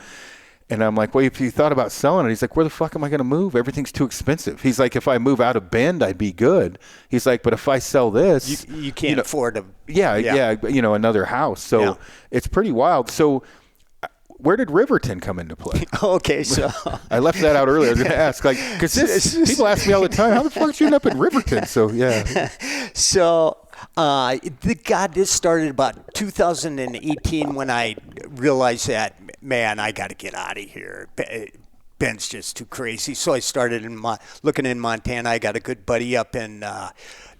And I'm like, well, if you thought about selling it, he's like, where the fuck am I going to move? Everything's too expensive. He's like, if I move out of Bend, I'd be good. He's like, but if I sell this. You can't afford to. Yeah, another house. So it's pretty wild. So where did Riverton come into play? Okay, so. I left that out earlier. I was going to ask, because people ask me all the time, how the fuck did you end up in Riverton? So, yeah. So, this started about 2018 when I realized that, man, I got to get out of here. Bend's just too crazy. So I started looking in Montana. I got a good buddy up in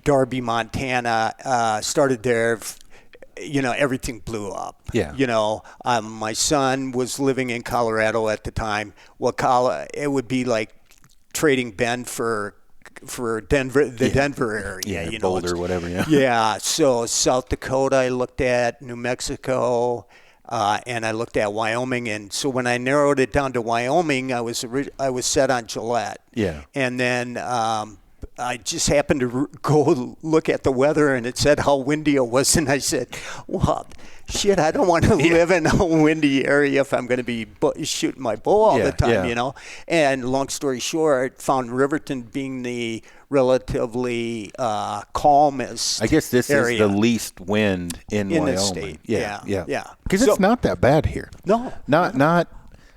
Darby, Montana. Started there. Everything blew up. Yeah. My son was living in Colorado at the time. Well, it would be like trading Bend for Denver, Denver area. Yeah, Boulder, whatever. Yeah. Yeah. So South Dakota, I looked at New Mexico, and I looked at Wyoming. And so when I narrowed it down to Wyoming, I was set on Gillette. Yeah. And then I just happened to go look at the weather, and it said how windy it was, and I said, well, shit, I don't want to live in a windy area if I'm going to be shooting my bow all the time, And long story short, found Riverton being the relatively calmest. I guess this area is the least wind in Wyoming. The state. Yeah. Because it's not that bad here. No. Not.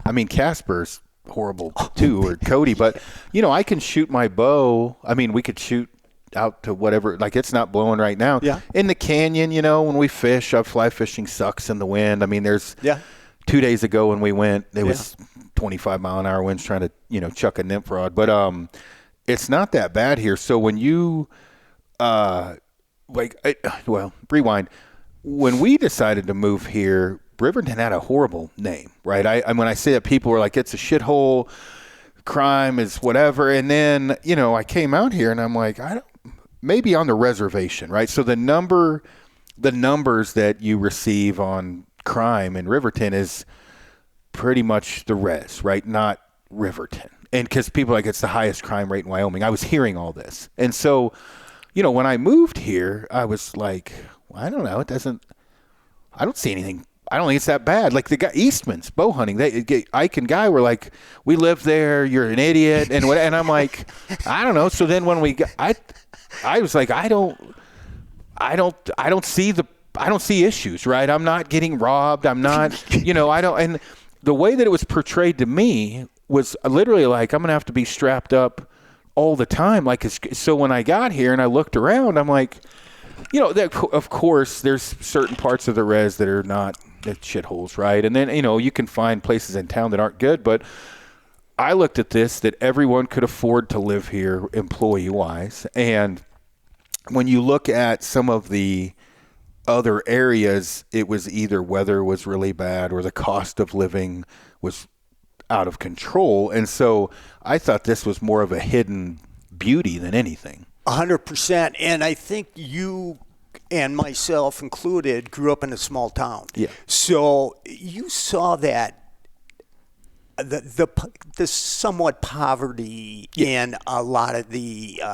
I mean, Casper's horrible too, or Cody, but I can shoot my bow. I mean, we could shoot out to whatever, like it's not blowing right now. Yeah. In the canyon, when we fish, fly fishing sucks in the wind. I mean, there's 2 days ago when we went, there was 25 mile an hour winds trying to, chuck a nymph rod, but it's not that bad here. So when you rewind, when we decided to move here, Riverton had a horrible name, right? When I say that, people were like, it's a shithole, crime is whatever. And then, I came out here and I'm like, maybe on the reservation, right? So the numbers that you receive on crime in Riverton is pretty much the res, right? Not Riverton. And because people are like, it's the highest crime rate in Wyoming. I was hearing all this. And so, when I moved here, I was like, well, I don't know. I don't see anything. I don't think it's that bad. Like the guy, Eastman's bow hunting, Ike and Guy were like, we live there. You're an idiot. And I'm like, I don't know. So then when I was like, I don't see issues, right? I'm not getting robbed. I'm not, I don't. And the way that it was portrayed to me was literally like, I'm going to have to be strapped up all the time. Like, so when I got here and I looked around, I'm like, of course there's certain parts of the res that are not shitholes, right? And then, you can find places in town that aren't good, but I looked at this that everyone could afford to live here employee-wise. And when you look at some of the other areas, it was either weather was really bad or the cost of living was out of control. And so I thought this was more of a hidden beauty than anything. 100%. And I think you and myself included grew up in a small town. Yeah. So you saw that the somewhat poverty in a lot of the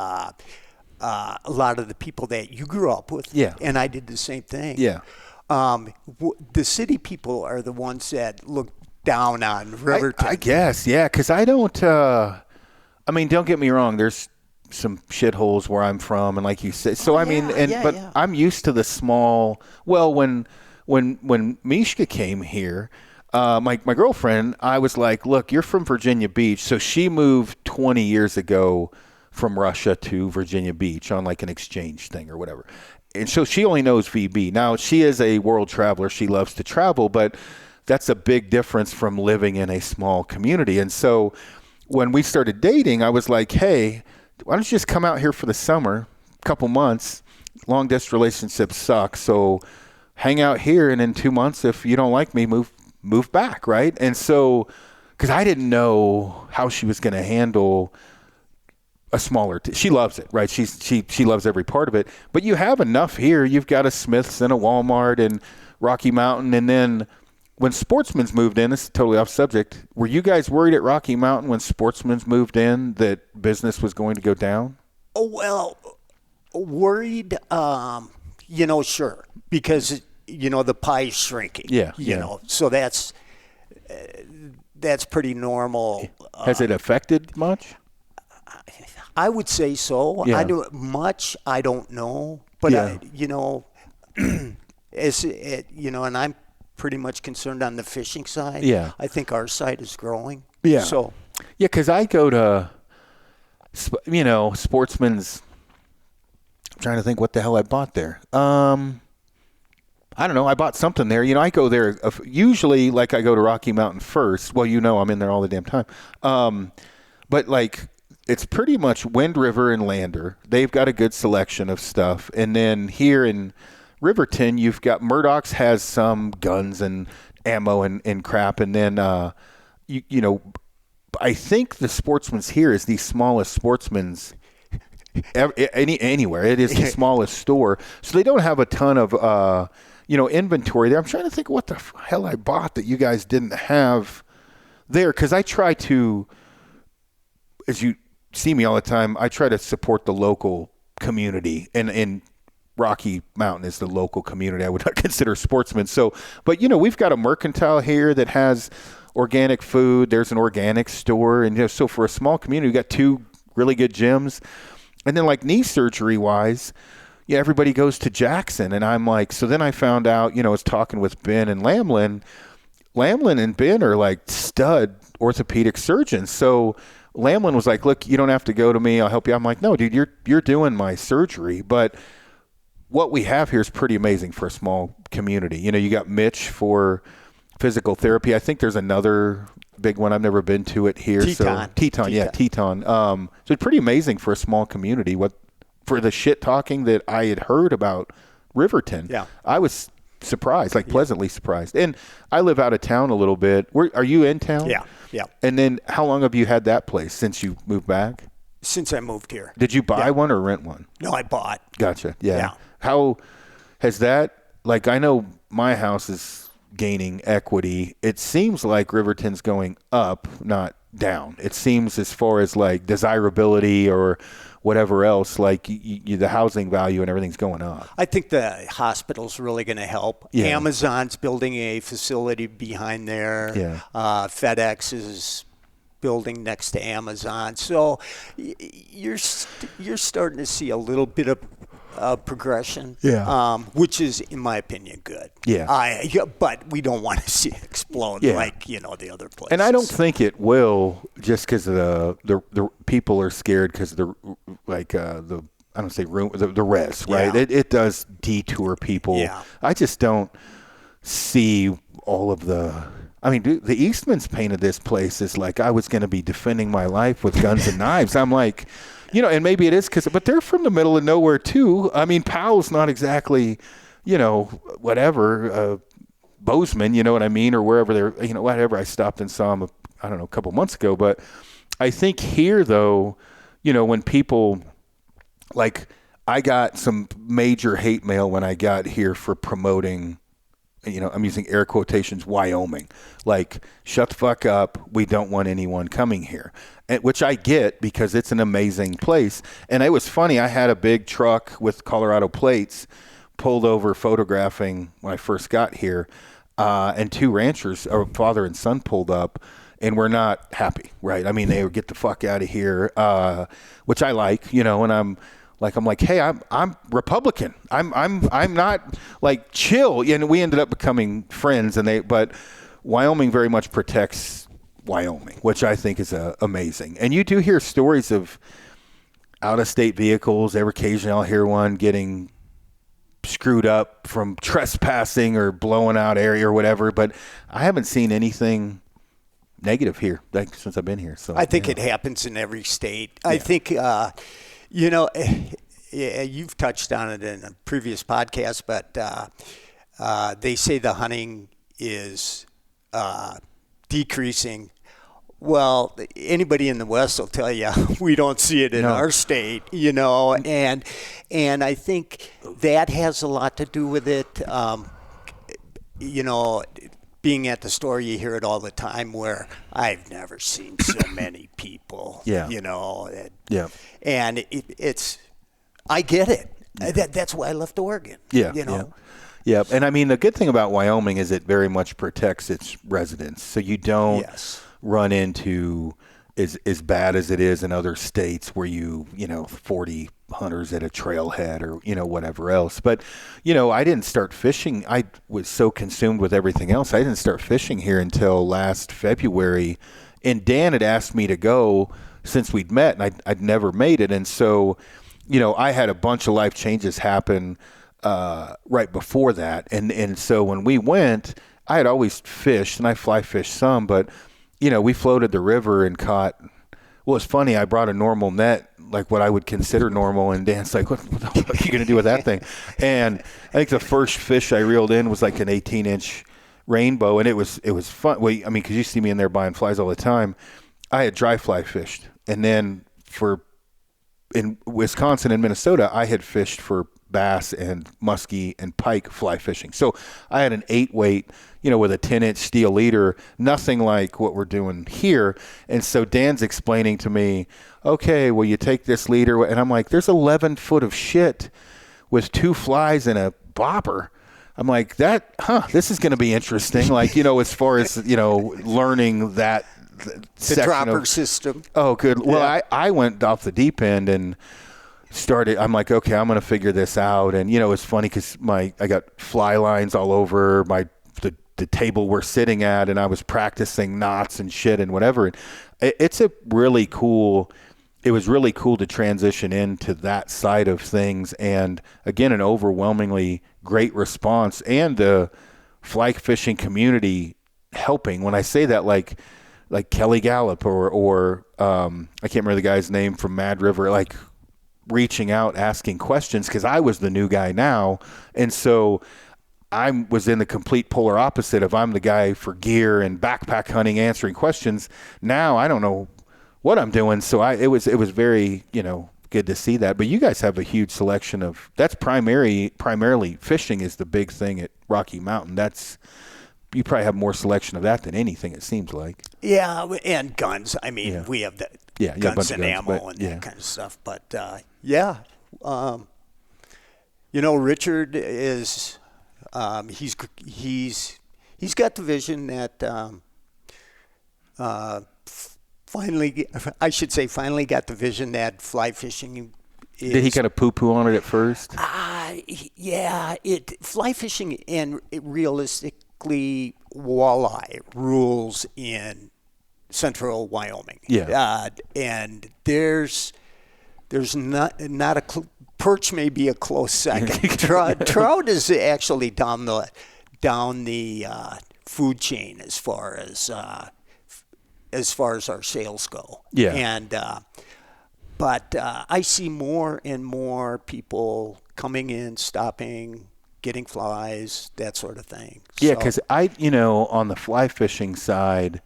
people that you grew up with. Yeah. And I did the same thing. Yeah. The city people are the ones that look down on Riverton. I guess, yeah, because I don't, don't get me wrong, there's some shitholes where I'm from, and like you said, so I'm used to the small, well, when Mishka came here, my girlfriend, I was like, look, you're from Virginia Beach, so she moved 20 years ago from Russia to Virginia Beach on like an exchange thing or whatever. And so she only knows VB. Now, she is a world traveler. She loves to travel, but that's a big difference from living in a small community. And so when we started dating, I was like, hey, why don't you just come out here for the summer, a couple months? Long distance relationships suck. So hang out here, and in 2 months, if you don't like me, move back, right? And so, because I didn't know how she was going to handle a smaller she loves it, right? She loves every part of it. But you have enough here. You've got a Smith's and a Walmart and Rocky Mountain. And then when Sportsman's moved in, this is totally off subject, were you guys worried at Rocky Mountain when Sportsman's moved in that business was going to go down? Oh, well, worried, sure. Because, the pie's shrinking. Yeah. So that's pretty normal. Has it affected much? I would say so. Yeah. I don't know. But, yeah. And I'm pretty much concerned on the fishing side. Yeah. I think our side is growing. Yeah. So. Yeah, because I go to, Sportsman's. I'm trying to think what the hell I bought there. I don't know. I bought something there. I go there usually like I go to Rocky Mountain first. Well, I'm in there all the damn time. But like it's pretty much Wind River and Lander. They've got a good selection of stuff. And then here in Riverton, you've got Murdoch's has some guns and ammo and crap. And then, I think the Sportsman's here is the smallest Sportsman's anywhere. It is the smallest store. So they don't have a ton of, inventory there. I'm trying to think what the hell I bought that you guys didn't have there. Because I try to, as you see me all the time, I try to support the local community. And Rocky Mountain is the local community. I would not consider Sportsman. So, but we've got a mercantile here that has organic food. There's an organic store. And so for a small community, we've got 2 really good gyms. And then like knee surgery wise, everybody goes to Jackson. And I'm like, so then I found out, I was talking with Ben and Lamlin. Lamlin and Ben are like stud orthopedic surgeons. So Lamlin was like, look, you don't have to go to me. I'll help you. I'm like, no, dude, you're doing my surgery. But what we have here is pretty amazing for a small community. You got Mitch for physical therapy. I think there's another big one. I've never been to it here. Teton. Yeah, Teton. So it's pretty amazing for a small community. For the shit talking that I had heard about Riverton, yeah. I was surprised, pleasantly surprised. And I live out of town a little bit. Are you in town? Yeah. And then how long have you had that place since you moved back? Since I moved here. Did you buy one or rent one? No, I bought. Gotcha. Yeah. Yeah. How has that, I know my house is gaining equity. It seems like Riverton's going up, not down. It seems as far as like desirability or whatever else, like the housing value and everything's going up. I think the hospital's really going to help. Yeah. Amazon's building a facility behind there. Yeah. FedEx is building next to Amazon. So you're starting to see a little bit of progression, which is, in my opinion, good. Yeah. But we don't want to see it explode like the other places. And I don't think it will, just because the people are scared because the I don't say room the res, right? Yeah. It does detour people. Yeah. I just don't see all of the. I mean, dude, the Eastmans painted this place as like I was going to be defending my life with guns and knives. I'm like, and maybe it is but they're from the middle of nowhere too. I mean, Powell's not exactly, whatever, Bozeman, you know what I mean, or wherever they're, whatever. I stopped and saw them, I don't know, a couple months ago. But I think here, though, when people, like, I got some major hate mail when I got here for promoting, I'm using air quotations, Wyoming. Like, shut the fuck up. We don't want anyone coming here, which I get because it's an amazing place. And it was funny. I had a big truck with Colorado plates pulled over photographing when I first got here, and two ranchers, or father and son, pulled up, and we're not happy, right? I mean, they would get the fuck out of here, which I like, and I'm like, hey, I'm Republican. I'm not like chill. And we ended up becoming friends. But Wyoming very much protects Wyoming, which I think is amazing. And you do hear stories of out-of-state vehicles. Every occasionally I'll hear one getting screwed up from trespassing or blowing out area or whatever. But I haven't seen anything negative here since I've been here. So I think it happens in every state. I think. You've touched on it in a previous podcast, but they say the hunting is decreasing. Well, anybody in the West will tell you we don't see it in our state, and I think that has a lot to do with it. Being at the store, you hear it all the time where I've never seen so many people, and it's, I get it. That's why I left Oregon, Yeah. And I mean, the good thing about Wyoming is it very much protects its residents. So you don't run into as bad as it is in other states where 40 hunters at a trailhead or, whatever else. But, I didn't start fishing. I was so consumed with everything else. I didn't start fishing here until last February. And Dan had asked me to go since we'd met, and I'd never made it. And so, I had a bunch of life changes happen right before that. And so when we went, I had always fished, and I fly fished some, but, we floated the river and caught. Well, it's funny. I brought a normal net, like what I would consider normal, and Dan's like, what the fuck are you going to do with that thing? And I think the first fish I reeled in was like an 18-inch rainbow, and it was fun. Well, I mean, because you see me in there buying flies all the time. I had dry fly fished, and then in Wisconsin and Minnesota, I had fished for bass and muskie and pike fly fishing. So I had an 8-weight, with a 10-inch steel leader, nothing like what we're doing here. And so Dan's explaining to me, okay, well, you take this leader, and I'm like, there's 11 foot of shit with 2 flies and a bobber. I'm like, this is going to be interesting. Like, as far as, learning that the dropper system. Oh, good. Well, I went off the deep end and started. I'm like, okay, I'm going to figure this out. And it's funny because I got fly lines all over the table we're sitting at, and I was practicing knots and shit and whatever. And it was really cool to transition into that side of things. And again, an overwhelmingly great response, and the fly fishing community helping. When I say that, like Kelly Gallup or I can't remember the guy's name from Mad River, like reaching out, asking questions, because I was the new guy now. And so I was in the complete polar opposite of I'm the guy for gear and backpack hunting, answering questions. Now I don't know what I'm doing. So it was very, good to see that. But you guys have a huge selection of, that's primarily fishing is the big thing at Rocky Mountain. That's you probably have more selection of that than anything, it seems like. Yeah, and guns. I mean, we have the a bunch guns of and guns, ammo and that kind of stuff. But Richard is he's got the vision that finally got the vision that fly fishing is. Did he kind of poo-poo on it at first? Fly fishing and realistically walleye rules in central Wyoming. Yeah. And there's not a perch may be a close second. Trout is actually down the food chain as far as our sales go. Yeah. And but I see more and more people coming in, stopping, getting flies, that sort of thing. Yeah, because on the fly fishing side,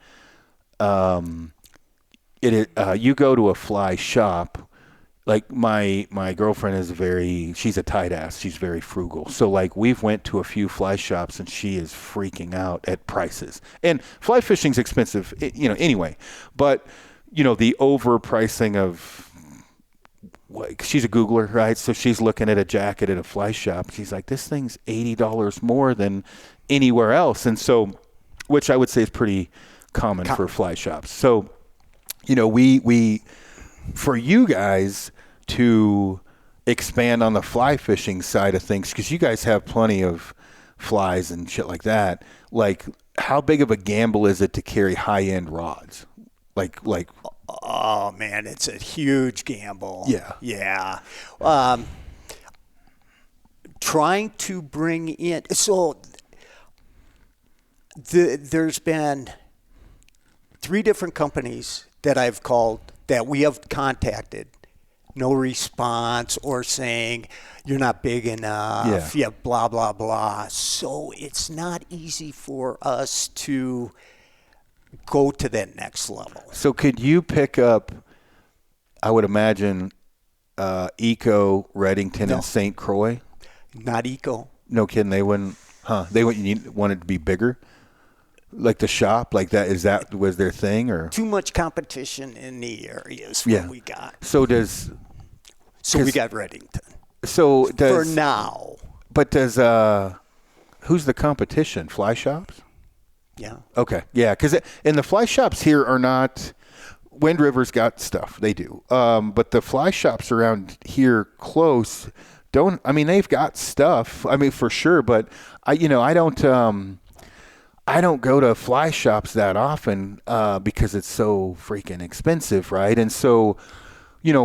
you go to a fly shop. Like my girlfriend she's a tight ass. She's very frugal. So like we've went to a few fly shops and she is freaking out at prices. And fly fishing's expensive, anyway. But the overpricing of, like, she's a Googler, right? So she's looking at a jacket at a fly shop. She's like, this thing's $80 more than anywhere else. And so, which I would say is pretty common for fly shops. So, we for you guys to expand on the fly fishing side of things, because you guys have plenty of flies and shit like that, like how big of a gamble is it to carry high-end rods? Like oh man, it's a huge gamble. Yeah. Trying to bring in, so there's been 3 different companies that we have contacted, no response, or saying you're not big enough, blah, blah, blah. So it's not easy for us to go to that next level. So could you pick up, I would imagine, Eco, Reddington, and St. Croix? Not Eco. No kidding, they wouldn't, They wouldn't want it to be bigger? Like the shop, like that, was their thing, or? Too much competition in the areas what we got. So we got Reddington. So for now. But who's the competition? Fly shops? Yeah. Okay. Yeah, because and the fly shops here are not. Wind River's got stuff, they do. But the fly shops around here close don't. I mean, they've got stuff. I mean, for sure. But I don't go to fly shops that often because it's so freaking expensive, right? And so,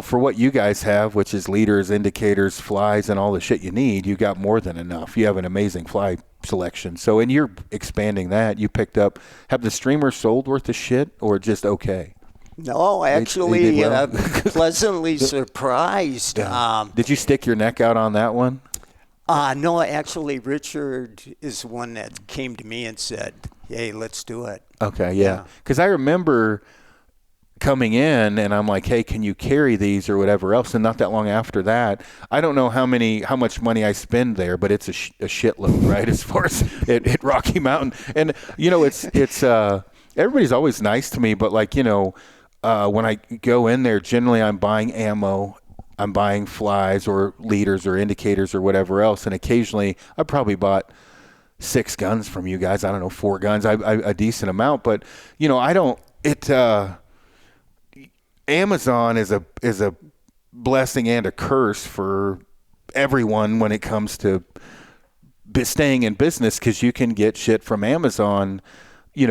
for what you guys have, which is leaders, indicators, flies, and all the shit you need, you got more than enough. You have an amazing fly selection. So, and you're expanding that. You picked up, have the streamers sold worth of shit or just okay? No, actually, they well? Pleasantly surprised. Did you stick your neck out on that one? No, actually, Richard is the one that came to me and said, hey, let's do it. Okay, yeah. Because I remember coming in and I'm like, hey, can you carry these or whatever else? And not that long after that, I don't know how much money I spend there, but it's a shitload, right? As far as at Rocky Mountain. And, it's everybody's always nice to me, but like, when I go in there, generally I'm buying ammo. I'm buying flies or leaders or indicators or whatever else. And occasionally I probably bought 6 guns from you guys. I don't know, 4 guns, a decent amount. But, Amazon is a blessing and a curse for everyone when it comes to staying in business, because you can get shit from Amazon,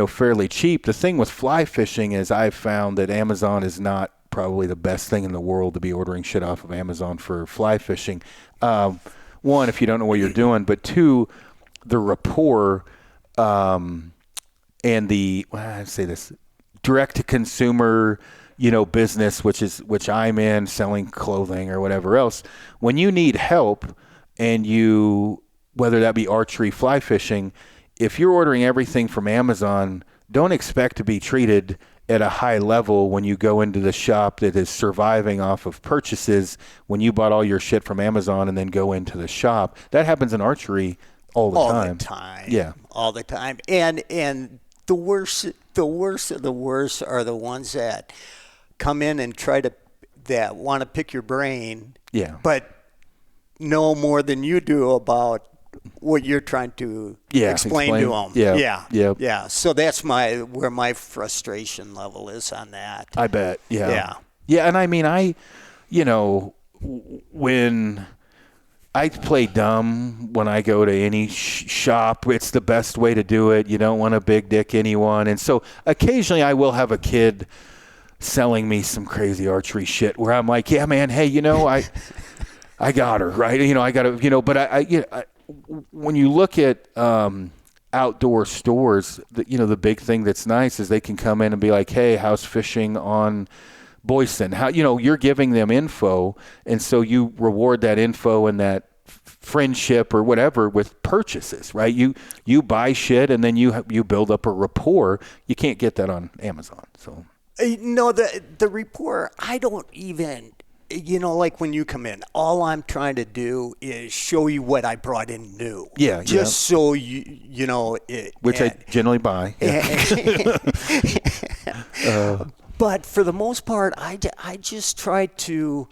fairly cheap. The thing with fly fishing is I've found that Amazon is not probably the best thing in the world to be ordering shit off of Amazon for fly fishing. One, if you don't know what you're doing, but 2, the rapport and I say this direct to consumer, business, which I'm in, selling clothing or whatever else. When you need help and whether that be archery, fly fishing, if you're ordering everything from Amazon, don't expect to be treated at a high level when you go into the shop that is surviving off of purchases when you bought all your shit from Amazon and then go into the shop. That happens in archery all the all time. the time. Yeah. All the time. And the worst of the worst are the ones that come in and that want to pick your brain. Yeah. But know more than you do about what you're trying to explain to them. Yeah. So that's where my frustration level is on that. I bet. Yeah. Yeah. And I mean, when I play dumb when I go to any shop, it's the best way to do it. You don't want to big dick anyone. And so occasionally I will have a kid selling me some crazy archery shit where I'm like, yeah, man, hey, I got her, right? I got to, but I when you look at outdoor stores, the big thing that's nice is they can come in and be like, hey, how's fishing on Boyson? How, you're giving them info, and so you reward that info and that friendship or whatever with purchases, right? You buy shit and then you build up a rapport. You can't get that on Amazon. So no, the rapport, I don't even. Like when you come in, all I'm trying to do is show you what I brought in new. Yeah. Just so you know it. Which I generally buy. Yeah. But for the most part, I just try to.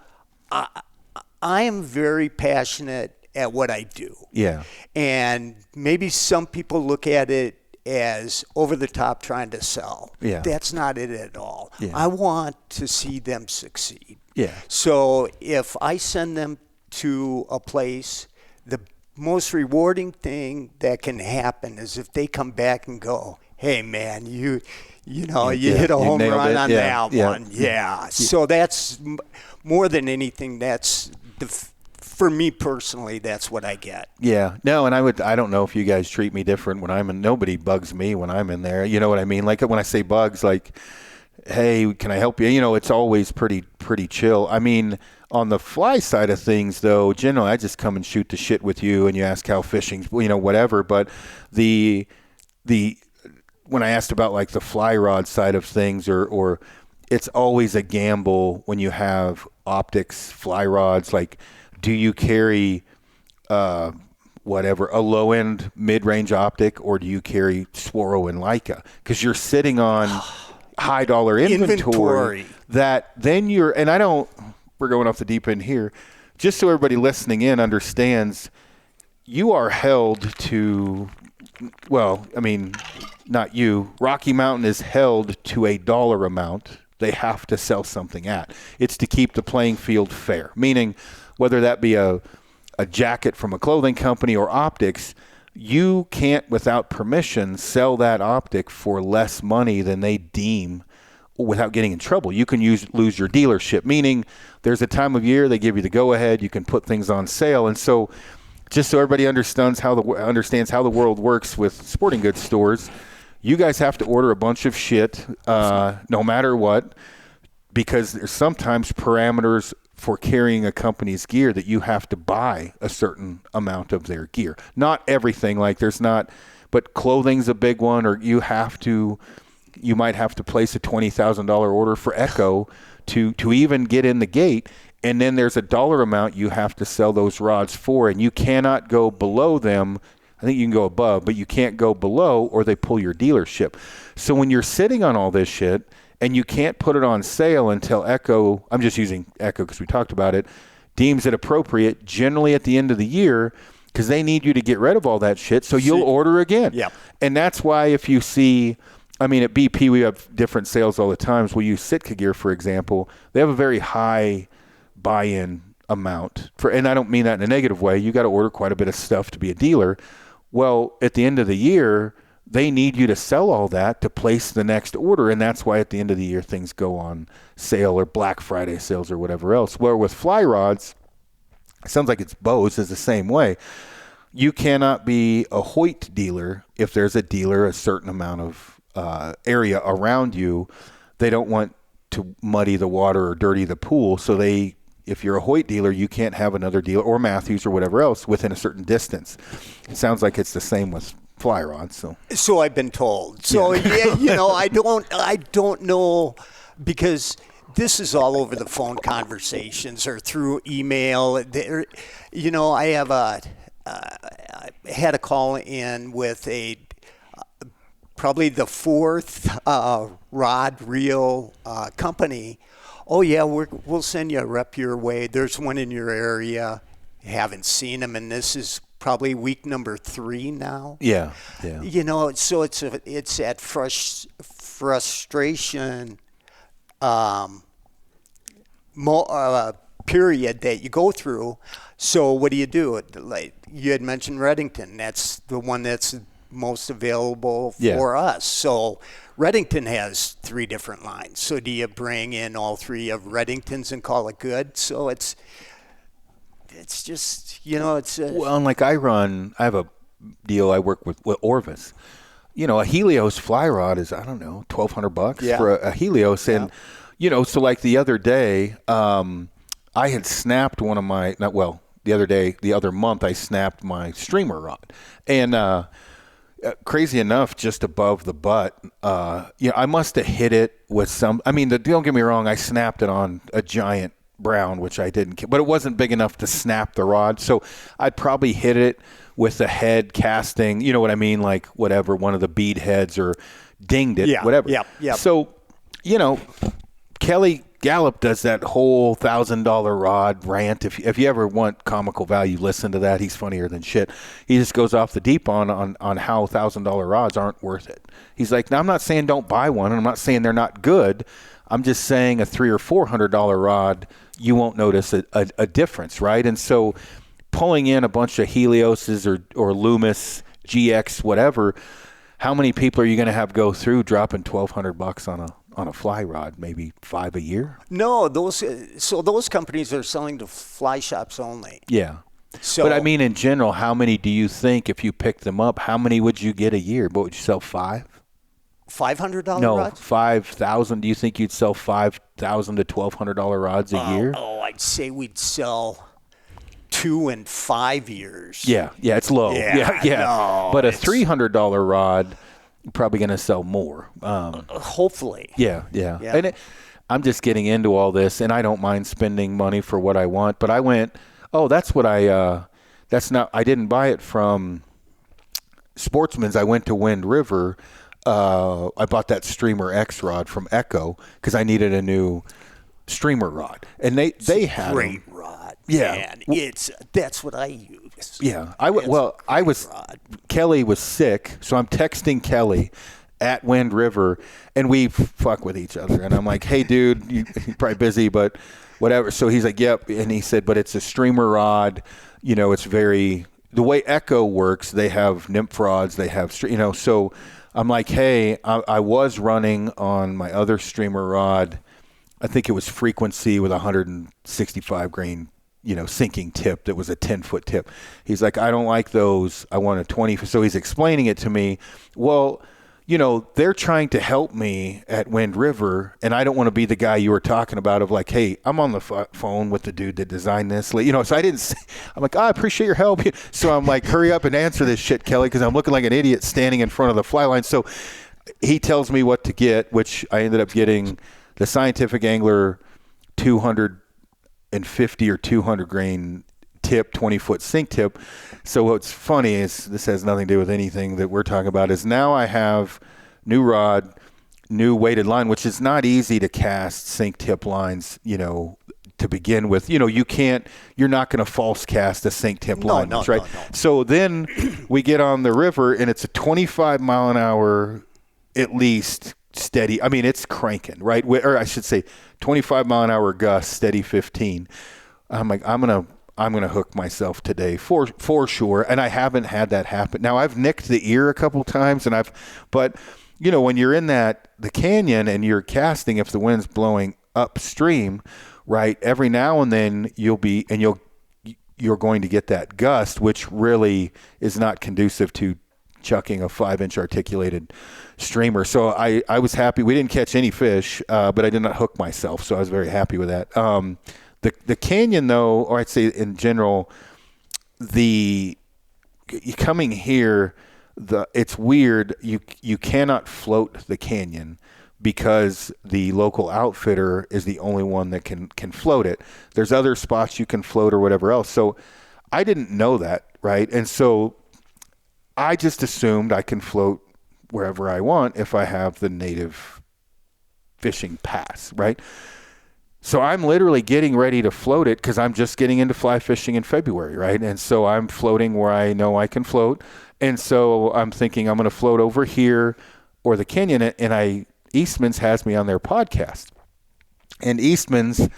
I am very passionate at what I do. Yeah. And maybe some people look at it as over the top trying to sell. Yeah. That's not it at all. Yeah. I want to see them succeed. Yeah. So if I send them to a place, the most rewarding thing that can happen is if they come back and go, hey, man, you hit a home run on that one. Yeah. So that's more than anything, that's for me personally, that's what I get. Yeah. No, and I don't know if you guys treat me different when I'm in. Nobody bugs me when I'm in there. You know what I mean? Like when I say bugs, like, hey, can I help you? It's always pretty chill. I mean, on the fly side of things, though, generally I just come and shoot the shit with you, and you ask how fishing's, whatever. But when I asked about like the fly rod side of things, or it's always a gamble when you have optics, fly rods. Like, do you carry a low end, mid range optic, or do you carry Swaro and Leica? Because you're sitting on high dollar inventory that then we're going off the deep end here, just so everybody listening in understands, you are held to, not you, Rocky Mountain is held to a dollar amount they have to sell something at. It's to keep the playing field fair, meaning whether that be a jacket from a clothing company or optics, you can't, without permission, sell that optic for less money than they deem without getting in trouble. You can lose your dealership, meaning there's a time of year they give you the go-ahead, you can put things on sale. And so just so everybody understands how the world works with sporting goods stores, you guys have to order a bunch of shit no matter what, because there's sometimes parameters for carrying a company's gear that you have to buy a certain amount of their gear. Not everything, but clothing's a big one, or you might have to place a $20,000 order for Echo to even get in the gate. And then there's a dollar amount you have to sell those rods for, and you cannot go below them. I think you can go above, but you can't go below or they pull your dealership. So when you're sitting on all this shit and you can't put it on sale until Echo, I'm just using Echo because we talked about it, deems it appropriate generally at the end of the year, because they need you to get rid of all that shit, so you'll order again. Yeah. And that's why if you see, at BP we have different sales all the time. So we use Sitka gear, for example. They have a very high buy-in amount, and I don't mean that in a negative way. You got to order quite a bit of stuff to be a dealer. Well, at the end of the year, they need you to sell all that to place the next order, and that's why at the end of the year things go on sale or Black Friday sales or whatever else. Where with fly rods, it sounds like it's Bose is the same way. You cannot be a Hoyt dealer if there's a dealer a certain amount of area around you. They don't want to muddy the water or dirty the pool, so if you're a Hoyt dealer, you can't have another dealer or Matthews or whatever else within a certain distance. It sounds like it's the same with fly rods. So I've been told. So I don't know, because this is all over the phone conversations or through email. I have had a call in with probably the fourth rod reel company. Oh yeah, we'll send you a rep your way. There's one in your area. Haven't seen them, and this is probably week number 3 now. Yeah. So it's that frustration period that you go through. So what do? Like you had mentioned Reddington. That's the one that's most available for us. So Reddington has 3 different lines. So do you bring in all 3 of Reddingtons and call it good? So it's just, it's well, and like I have a deal I work with Orvis. A Helios fly rod is, I don't know, $1,200 for a Helios. And, so like the other day, I had snapped one of my, the other month, I snapped my streamer rod. And crazy enough, just above the butt, I must have hit it with don't get me wrong, I snapped it on a giant brown, which I didn't, but it wasn't big enough to snap the rod. So I'd probably hit it with the head casting, you know what I mean? Like whatever, one of the bead heads or dinged it, whatever. Yeah. So, Kelly Gallup does that whole $1,000 rod rant. If you ever want comical value, listen to that. He's funnier than shit. He just goes off the deep on how $1,000 rods aren't worth it. He's like, now I'm not saying don't buy one, and I'm not saying they're not good. I'm just saying a $300 or $400 rod, you won't notice a difference, right? And so pulling in a bunch of Helioses or Loomis, GX, whatever, how many people are you going to have go through dropping $1,200 on a fly rod, maybe 5 a year? No, those companies are selling to fly shops only. Yeah. So, but I mean, in general, how many do you think, if you picked them up, how many would you get a year? What would you sell, 5? $500 no, rods? 5,000. Do you think you'd sell $5,000 to $1,200 rods a year? Oh, I'd say we'd sell 2 and 5 years. Yeah, it's low. Yeah. No, but a $300 rod, you're probably going to sell more. Hopefully. Yeah. And I'm just getting into all this, and I don't mind spending money for what I want. But I went, that's what I didn't buy it from Sportsman's. I went to Wind River. I bought that Streamer X rod from Echo because I needed a new streamer rod, and they had great rod. Yeah, man. That's what I use. Yeah, Kelly was sick, so I'm texting Kelly at Wind River, and we fuck with each other, and I'm like, hey, dude, you're probably busy, but whatever. So he's like, yep, and he said, but it's a streamer rod. It's very the way Echo works. They have nymph rods. They have so. I'm like, hey, I was running on my other streamer rod. I think it was Frequency with 165 grain, sinking tip. That was a 10-foot tip. He's like, I don't like those. I want a 20. So he's explaining it to me. Well, they're trying to help me at Wind River, and I don't want to be the guy you were talking about of like, hey, I'm on the phone with the dude that designed this. So I didn't say, I'm like, I appreciate your help. So I'm like, hurry up and answer this shit, Kelly, because I'm looking like an idiot standing in front of the fly line. So he tells me what to get, which I ended up getting the Scientific Angler 250 or 200 grain tip, 20-foot sink tip. So what's funny is, this has nothing to do with anything that we're talking about, is now I have new rod, new weighted line, which is not easy to cast sink tip lines, to begin with. You're not going to false cast a sink tip line, right? No. So then we get on the river, and it's a 25 mile an hour at least steady. I mean, it's cranking, right? Or I should say 25 mile an hour gust, steady 15. I'm like, I'm gonna hook myself today for sure, and I haven't had that happen. Now I've nicked the ear a couple times, but when you're in the canyon and you're casting, if the wind's blowing upstream, right, every now and then you're going to get that gust, which really is not conducive to chucking a 5-inch articulated streamer. So I was happy. We didn't catch any fish, but I did not hook myself, so I was very happy with that. The canyon, though, or I'd say in general, coming here, it's weird. You cannot float the canyon because the local outfitter is the only one that can float it. There's other spots you can float or whatever else. So I didn't know that, right? And so I just assumed I can float wherever I want if I have the native fishing pass, right? So I'm literally getting ready to float it because I'm just getting into fly fishing in February, right? And so I'm floating where I know I can float. And so I'm thinking I'm going to float over here or the canyon. And Eastman's has me on their podcast. And Eastman's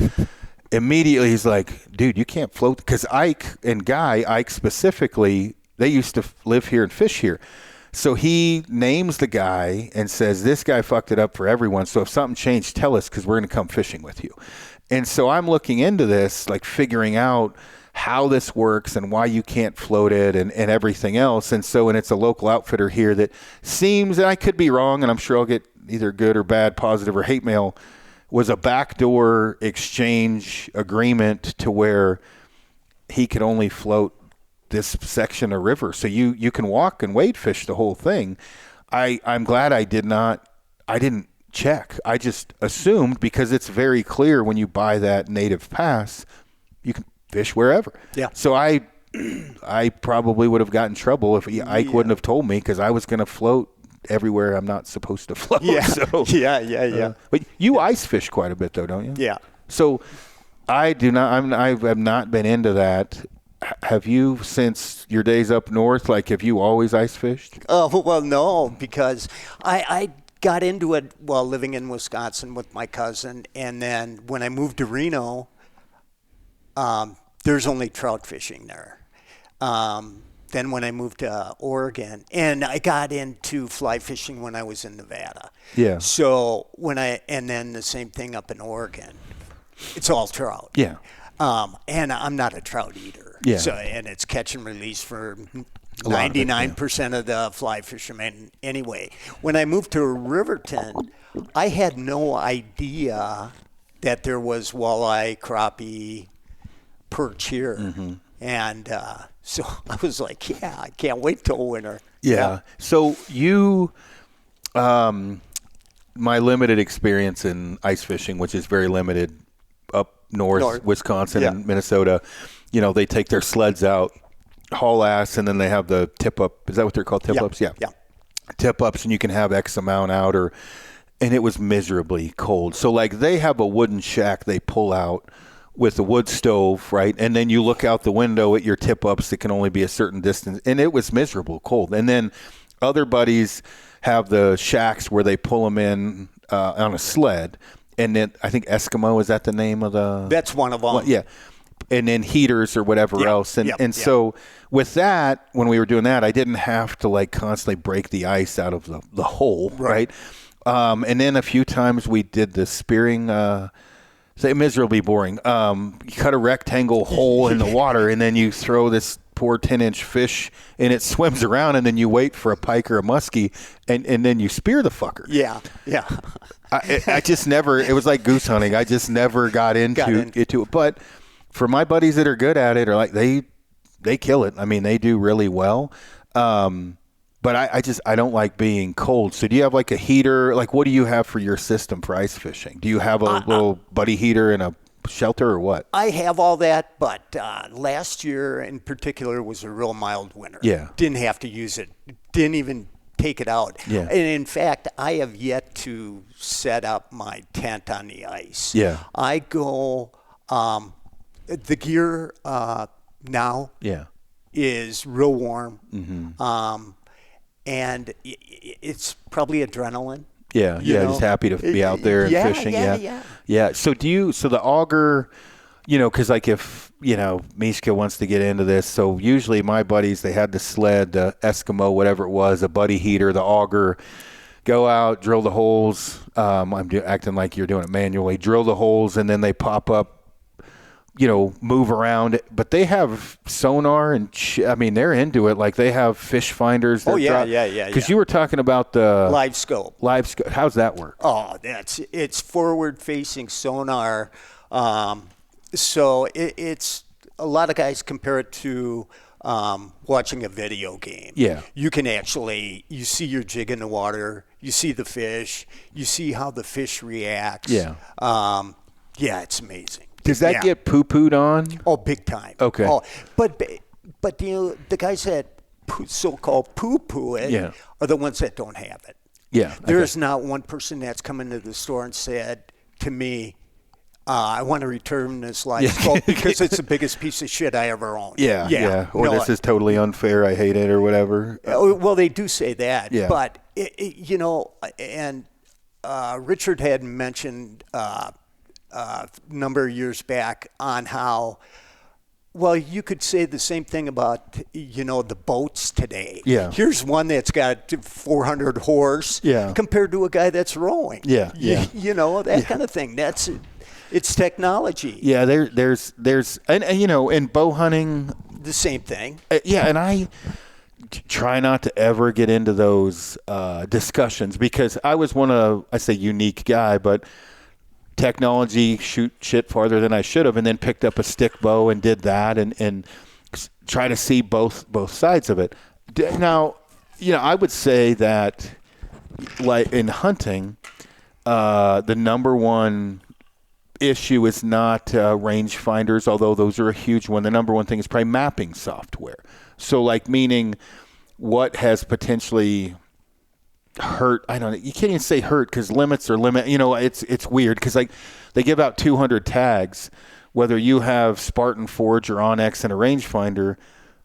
immediately, he's like, dude, you can't float. Because Ike specifically, they used to live here and fish here. So he names the guy and says, this guy fucked it up for everyone. So if something changed, tell us because we're going to come fishing with you. And so I'm looking into this, like figuring out how this works and why you can't float it and everything else. And it's a local outfitter here that seems, and I could be wrong, and I'm sure I'll get either good or bad, positive or hate mail, was a backdoor exchange agreement to where he could only float this section of river. So you can walk and wade fish the whole thing. I'm glad I didn't check. I just assumed because it's very clear when you buy that native pass, you can fish wherever. Yeah. So I probably would have gotten in trouble if Ike wouldn't have told me because I was going to float everywhere I'm not supposed to float. Yeah. So, Yeah. But you ice fish quite a bit though, don't you? Yeah. So I have not been into that. Have you, since your days up north, like have you always ice fished? Well, no, because I got into it while living in Wisconsin with my cousin. And then when I moved to Reno, there's only trout fishing there. Then when I moved to Oregon, and I got into fly fishing when I was in Nevada. Yeah. So and then the same thing up in Oregon. It's all trout. Yeah. And I'm not a trout eater. Yeah. So, and it's catch and release for A lot of it, 99% of the fly fishermen anyway. When I moved to Riverton, I had no idea that there was walleye, crappie, perch here. Mm-hmm. And so I was like, yeah, I can't wait till winter. Yeah. So you, my limited experience in ice fishing, which is very limited up north. Wisconsin and Minnesota, they take their sleds out, haul ass, and then they have the tip up. Is that what they're called? Tip ups? Yeah. Tip ups, and you can have X amount out, and it was miserably cold. So like they have a wooden shack they pull out with a wood stove, right? And then you look out the window at your tip ups that can only be a certain distance, and it was miserable cold. And then other buddies have the shacks where they pull them in on a sled. And then I think Eskimo, is that the name of the? That's one of them. Well, yeah. And then heaters or whatever else. So with that, when we were doing that, I didn't have to like constantly break the ice out of the hole, right? And then a few times we did the spearing, miserably boring. You cut a rectangle hole in the water and then you throw this poor 10-inch fish and it swims around and then you wait for a pike or a muskie and then you spear the fucker. Yeah. I just never, it was like goose hunting. I just never got into it. But for my buddies that are good at it, or like they kill it. I mean, they do really well. But I don't like being cold. So do you have like a heater? Like what do you have for your system for ice fishing? Do you have a little buddy heater and a shelter or what? I have all that, but last year in particular was a real mild winter. Yeah. Didn't have to use it. Didn't even take it out. Yeah. And in fact, I have yet to set up my tent on the ice. Yeah. I go, the gear now is real warm. Mm-hmm. And it's probably adrenaline. Yeah, just happy to be out there and fishing. Yeah. So the auger, because like if, Mishka wants to get into this, so usually my buddies, they had the sled, the Eskimo, whatever it was, a buddy heater, the auger, go out, drill the holes. I'm acting like you're doing it manually. Drill the holes, and then they pop up, move around. But they have sonar and they're into it. Like they have fish finders. Because you were talking about the live scope. How's that work? Oh, it's forward facing sonar. So it's a lot of guys compare it to watching a video game. Yeah. You can you see your jig in the water, you see the fish, you see how the fish reacts. Yeah. It's amazing. Does that get poo-pooed on? Oh, big time. Okay. Oh, but the guys that so-called poo-poo it Yeah. are the ones that don't have it. Yeah. There is not one person that's come into the store and said to me, I want to return this live scope because it's the biggest piece of shit I ever owned. Yeah. Or No, this is totally unfair. I hate it or whatever. well, they do say that. Yeah. But, and Richard had mentioned a number of years back on how, well, you could say the same thing about, the boats today. Yeah. Here's one that's got 400 horse compared to a guy that's rowing. Yeah. That kind of thing. It's technology. Yeah, there's and in bow hunting, The same thing. and I try not to ever get into those discussions because I was I say unique guy, but technology shoot shit farther than I should have, and then picked up a stick bow and did that and try to see both sides of it. Now, I would say that like in hunting, the number one issue is not rangefinders, although those are a huge one. The number one thing is probably mapping software. So like meaning what has potentially hurt. I don't know. You can't even say hurt because limits are limit. It's weird because like they give out 200 tags, whether you have Spartan Forge or Onyx and a rangefinder,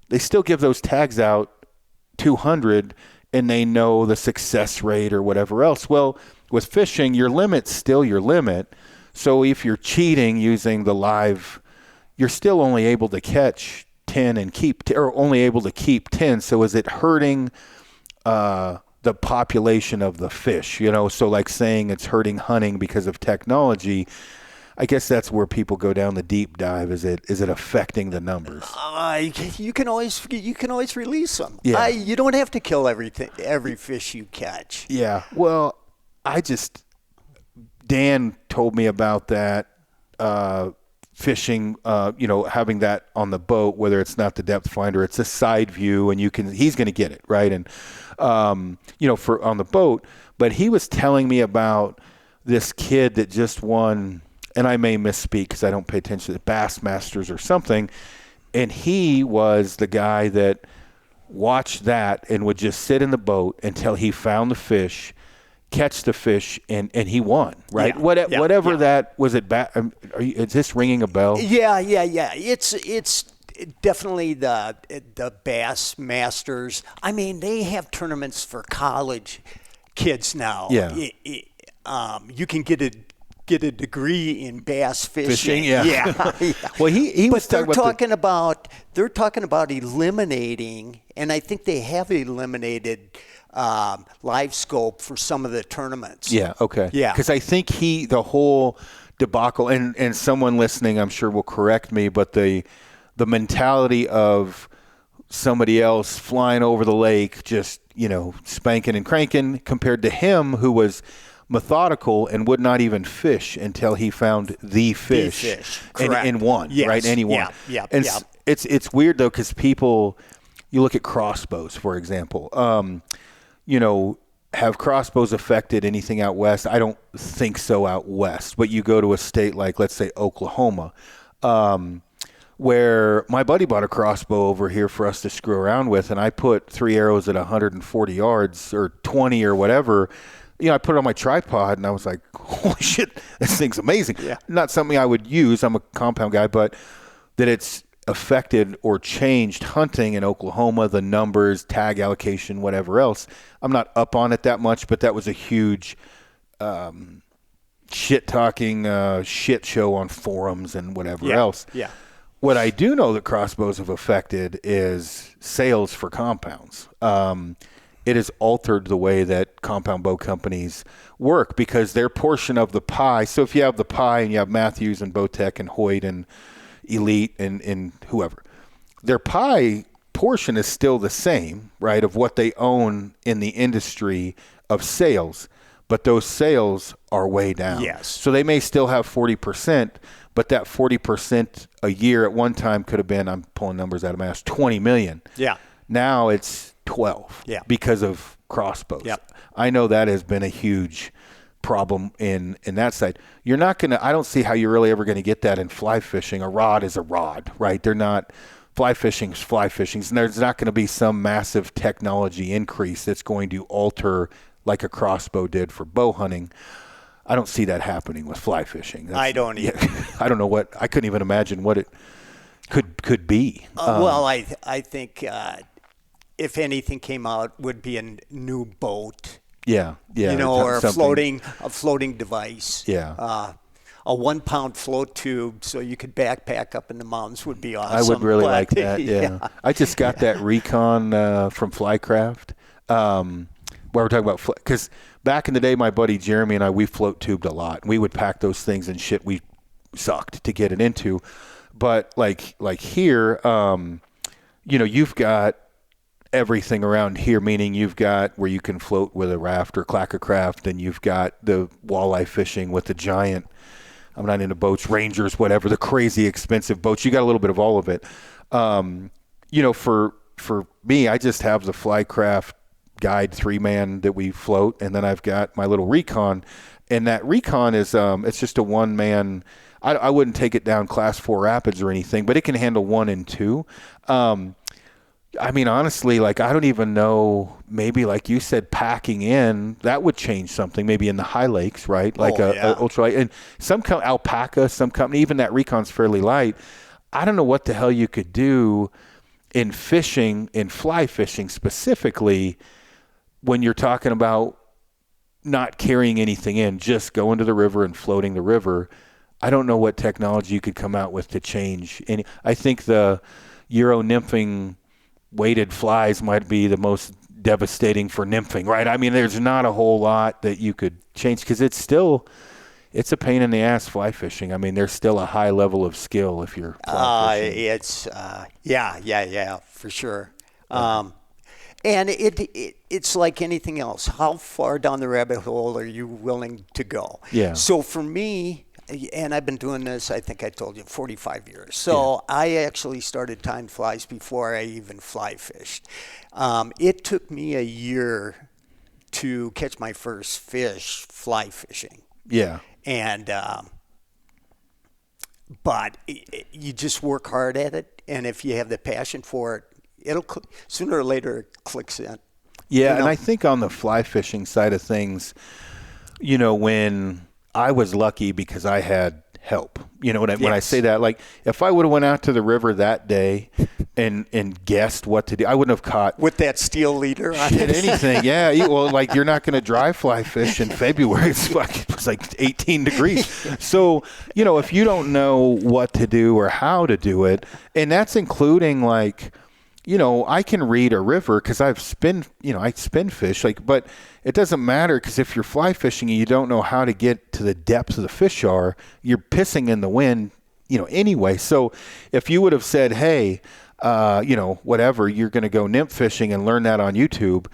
they still give those tags out 200 and they know the success rate or whatever else. Well, with fishing, your limit's still your limit. So if you're cheating using the live, you're still only able to catch 10 and or only able to keep 10. So is it hurting the population of the fish? So like saying it's hurting hunting because of technology, I guess that's where people go down the deep dive. Is it affecting the numbers? You can always release them. Yeah. You don't have to kill every fish you catch. Yeah. Well, Dan told me about that fishing, having that on the boat, whether it's not the depth finder, it's a side view, and he's going to get it right. And for on the boat, but he was telling me about this kid that just won, and I may misspeak because I don't pay attention to the Bassmasters or something, and he was the guy that watched that and would just sit in the boat until he found the fish, catch the fish, and he won, right? Whatever that was. Is this ringing a bell? Yeah. It's definitely the Bass Masters. I mean, they have tournaments for college kids now. Yeah. You can get a degree in bass fishing. Yeah. Well, he was talking about they're talking about eliminating, and I think they have eliminated live scope for some of the tournaments. Yeah. Okay. Yeah. Because I think the whole debacle, and someone listening, I'm sure will correct me, but the mentality of somebody else flying over the lake, just spanking and cranking, compared to him who was methodical and would not even fish until he found the fish, and won. Yes. Right? And he won. Yeah. And it's weird though because people, you look at crossbows, for example. Have crossbows affected anything out west? I don't think so out west. But you go to a state like, let's say, Oklahoma, where my buddy bought a crossbow over here for us to screw around with, and I put 3 arrows at 140 yards or 20 or whatever. I put it on my tripod, and I was like, holy shit, this thing's amazing. Yeah. Not something I would use. I'm a compound guy, but that it's affected or changed hunting in Oklahoma, the numbers, tag allocation, whatever else. I'm not up on it that much, but that was a huge shit-talking shit show on forums and whatever else. Yeah. What I do know that crossbows have affected is sales for compounds. It has altered the way that compound bow companies work because their portion of the pie, so if you have the pie and you have Matthews and Bowtech and Hoyt and Elite and whoever, their pie portion is still the same, right, of what they own in the industry of sales, but those sales are way down. Yes. So they may still have 40%, but that 40% a year at one time could have been, I'm pulling numbers out of my ass, 20 million. Yeah. Now it's 12 because of crossbows. Yep. I know that has been a huge problem in that side. I don't see how you're really ever going to get that in fly fishing. A rod is a rod, right? They're not fly fishing's fly fishing. And there's not going to be some massive technology increase that's going to alter like a crossbow did for bow hunting. I don't see that happening with fly fishing. I don't either. I don't know I couldn't even imagine what it could be. Well, I think if anything came out, would be a new boat. Yeah. Or a floating device. Yeah. A 1 pound float tube so you could backpack up in the mountains would be awesome. I would really like that. Yeah. I just got that Recon from Flycraft. Where we're talking about, because back in the day, my buddy Jeremy and we float tubed a lot. We would pack those things and shit we sucked to get it into. But like here, you've got everything around here, meaning you've got where you can float with a raft or clacker craft, and you've got the walleye fishing with the giant, I'm not into boats, Rangers, whatever, the crazy expensive boats. You got a little bit of all of it. For me, I just have the Flycraft Guide 3-man that we float, and then I've got my little Recon, and that Recon is it's just a 1-man. I wouldn't take it down class 4 rapids or anything, but it can handle 1 and 2. I mean, honestly, like, I don't even know, maybe like you said, packing in, that would change something, maybe in the high lakes, right? Like a ultralight. And Alpaca, some company, even that Recon's fairly light. I don't know what the hell you could do in fishing, in fly fishing specifically, when you're talking about not carrying anything in, just going to the river and floating the river. I don't know what technology you could come out with to change any. I think the Euro nymphing weighted flies might be the most devastating for nymphing, right? I mean, there's not a whole lot that you could change because it's a pain in the ass fly fishing. I mean, there's still a high level of skill if you're fly fishing. It's for sure. And it's like anything else. How far down the rabbit hole are you willing to go? Yeah. So for me, and I've been doing this, I think I told you, 45 years. So I actually started tying flies before I even fly fished. It took me a year to catch my first fish fly fishing. Yeah. And but you just work hard at it, and if you have the passion for it, it'll sooner or later it clicks in. Yeah, and I think on the fly fishing side of things, when I was lucky because I had help. When I say that, like, if I would have went out to the river that day and guessed what to do, I wouldn't have caught with that steel leader on it. Anything. Yeah. Well, like, you're not going to dry fly fish in February. It's like 18 degrees. So, if you don't know what to do or how to do it, and that's including like, I can read a river because I spin fish, but it doesn't matter because if you're fly fishing and you don't know how to get to the depths of the fish are, you're pissing in the wind, anyway. So if you would have said, hey, whatever, you're going to go nymph fishing and learn that on YouTube,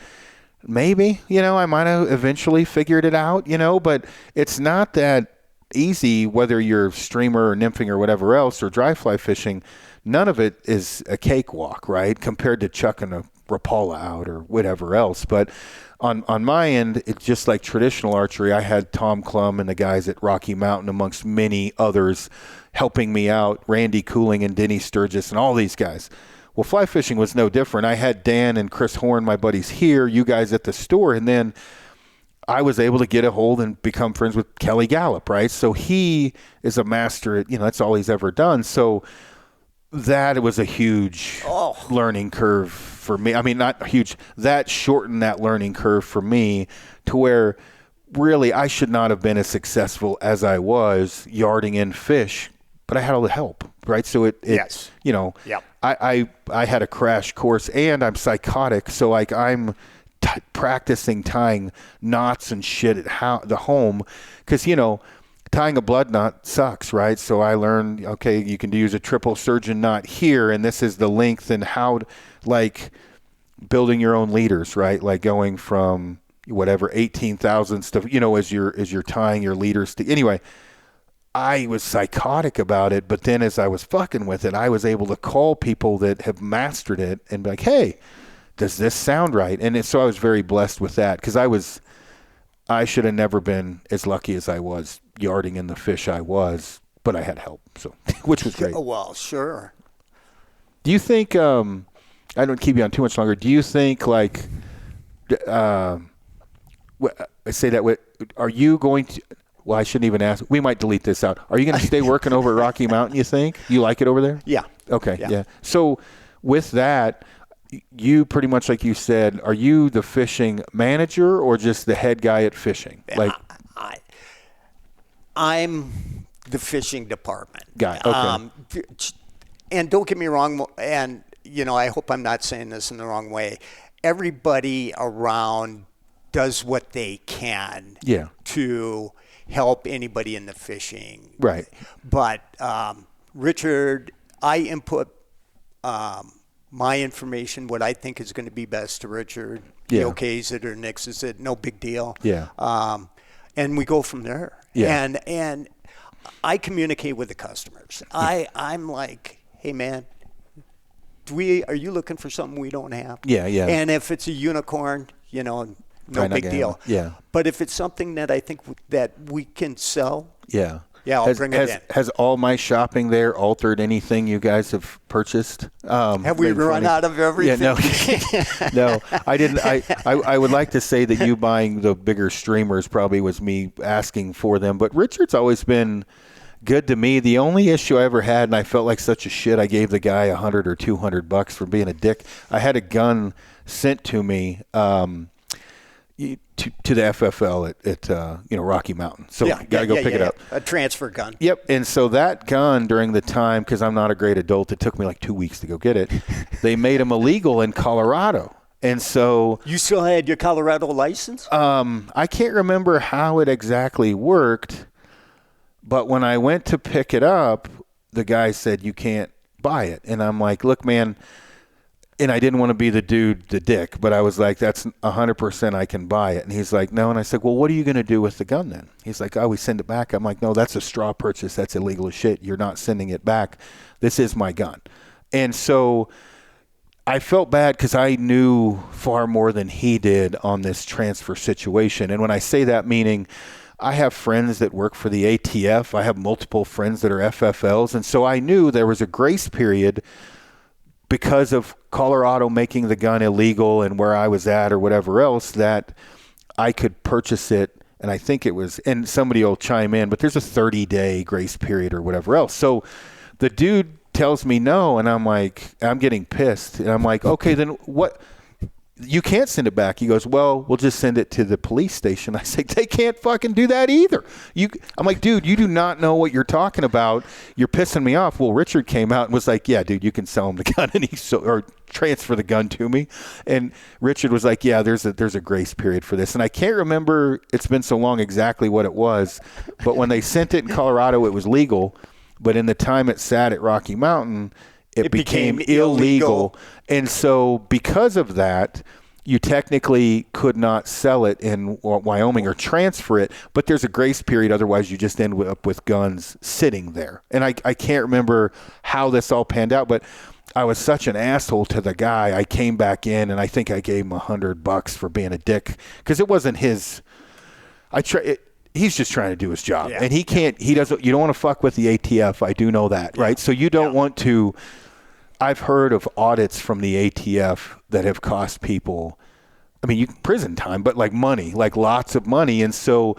maybe, I might have eventually figured it out, but it's not that easy, whether you're streamer or nymphing or whatever else or dry fly fishing. None of it is a cakewalk, right, compared to chucking a Rapala out or whatever else. But on my end, it's just like traditional archery. I had Tom Klum and the guys at Rocky Mountain, amongst many others, helping me out, Randy Cooling and Denny Sturgis and all these guys. Well, fly fishing was no different. I had Dan and Chris Horn, my buddies here, you guys at the store, and then I was able to get a hold and become friends with Kelly Gallup, right? So he is a master at, that's all he's ever done. So that was a huge learning curve for me. I mean, not huge. That shortened that learning curve for me to where really I should not have been as successful as I was yarding in fish, but I had all the help, right? So yes. I had a crash course and I'm psychotic. So like I'm practicing tying knots and shit at the home because, tying a blood knot sucks, right? So I learned, okay, you can use a triple surgeon knot here, and this is the length and how, like, building your own leaders, right? Like going from whatever 18,000 stuff, as you're tying your leaders to. Anyway, I was psychotic about it, but then as I was fucking with it, I was able to call people that have mastered it and be like, hey, does this sound right? And so I was very blessed with that because I should have never been as lucky as I was yarding in the fish I was, but I had help, so which was great. Well, sure. Do you think, I don't keep you on too much longer, do you think, like, I say that with, are you going to, well, I shouldn't even ask. We might delete this out. Are you going to stay working over at Rocky Mountain, you think? You like it over there? Yeah. Okay, yeah. So with that, you pretty much, like you said, are you the fishing manager or just the head guy at fishing? Like, I'm the fishing department guy. Okay. And don't get me wrong, and I hope I'm not saying this in the wrong way. Everybody around does what they can to help anybody in the fishing. Right. But Richard, I input my information, what I think is going to be best to Richard. He okays it or nixes it, no big deal. Yeah. And we go from there. Yeah. And I communicate with the customers. I'm like, hey man, are you looking for something we don't have? Yeah, yeah. And if it's a unicorn, no big deal. Yeah. But if it's something that I think that we can sell, I'll bring it in. Has all my shopping there altered anything you guys have purchased? Have we run out of everything? Yeah, no, I didn't. I would like to say that you buying the bigger streamers probably was me asking for them, but Richard's always been good to me. The only issue I ever had, and I felt like such a shit, I gave the guy $100 or $200 for being a dick. I had a gun sent to me. To the FFL at Rocky Mountain. So got to go pick it up. A transfer gun. Yep. And so that gun during the time, because I'm not a great adult, it took me like 2 weeks to go get it. They made them illegal in Colorado. And so you still had your Colorado license? I can't remember how it exactly worked, but when I went to pick it up, the guy said, you can't buy it. And I'm like, look, man, and I didn't want to be the dick, but I was like, that's 100% I can buy it. And he's like, no. And I said, well, what are you going to do with the gun then? He's like, oh, we send it back. I'm like, no, that's a straw purchase. That's illegal as shit. You're not sending it back. This is my gun. And so I felt bad because I knew far more than he did on this transfer situation. And when I say that, meaning I have friends that work for the ATF. I have multiple friends that are FFLs. And so I knew there was a grace period because of Colorado making the gun illegal and where I was at or whatever else, that I could purchase it. And I think it was, and somebody will chime in, but there's a 30-day grace period or whatever else. So the dude tells me no, and I'm like, I'm getting pissed. And I'm like, okay, then what? You can't send it back. He goes, well, we'll just send it to the police station. I say, they can't fucking do that either. I'm like, dude, you do not know what you're talking about. You're pissing me off. Well, Richard came out and was like, yeah, dude, you can sell him the gun or transfer the gun to me. And Richard was like, yeah, there's a grace period for this. And I can't remember, it's been so long, exactly what it was. But when they sent it in Colorado, it was legal. But in the time it sat at Rocky Mountain, it became illegal. And so because of that, you technically could not sell it in Wyoming or transfer it, but there's a grace period. Otherwise, you just end up with guns sitting there. And I can't remember how this all panned out, but I was such an asshole to the guy. I came back in, and I think I gave him $100 for being a dick because it wasn't his. He's just trying to do his job, and he can't. He doesn't. You don't want to fuck with the ATF. I do know that, right? So you don't want to. I've heard of audits from the ATF that have cost people, prison time, but like money, like lots of money. And so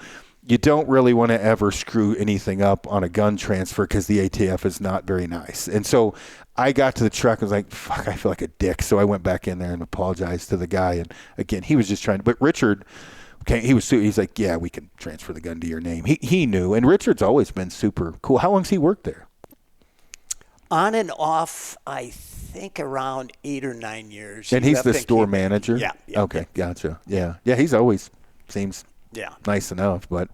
you don't really want to ever screw anything up on a gun transfer because the ATF is not very nice. And so I got to the truck and was like, fuck, I feel like a dick. So I went back in there and apologized to the guy. And again, he was just trying to, but Richard, okay, he's like, yeah, we can transfer the gun to your name. He knew. And Richard's always been super cool. How long's he worked there? On and off, I think around 8 or 9 years. And he's the store manager? Yeah. Okay, gotcha. Yeah, he's always seems nice enough. But,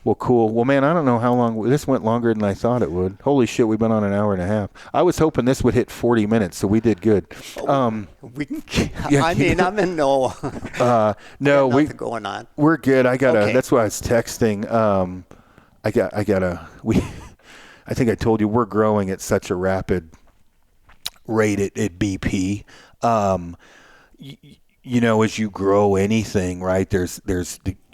well, cool. Well, man, I don't know how long. This went longer than I thought it would. Holy shit, we've been on an hour and a half. I was hoping this would hit 40 minutes, so we did good. I'm in no. No, we going on. We're good. That's why I was texting. I think I told you we're growing at such a rapid rate at BP. As you grow anything, right?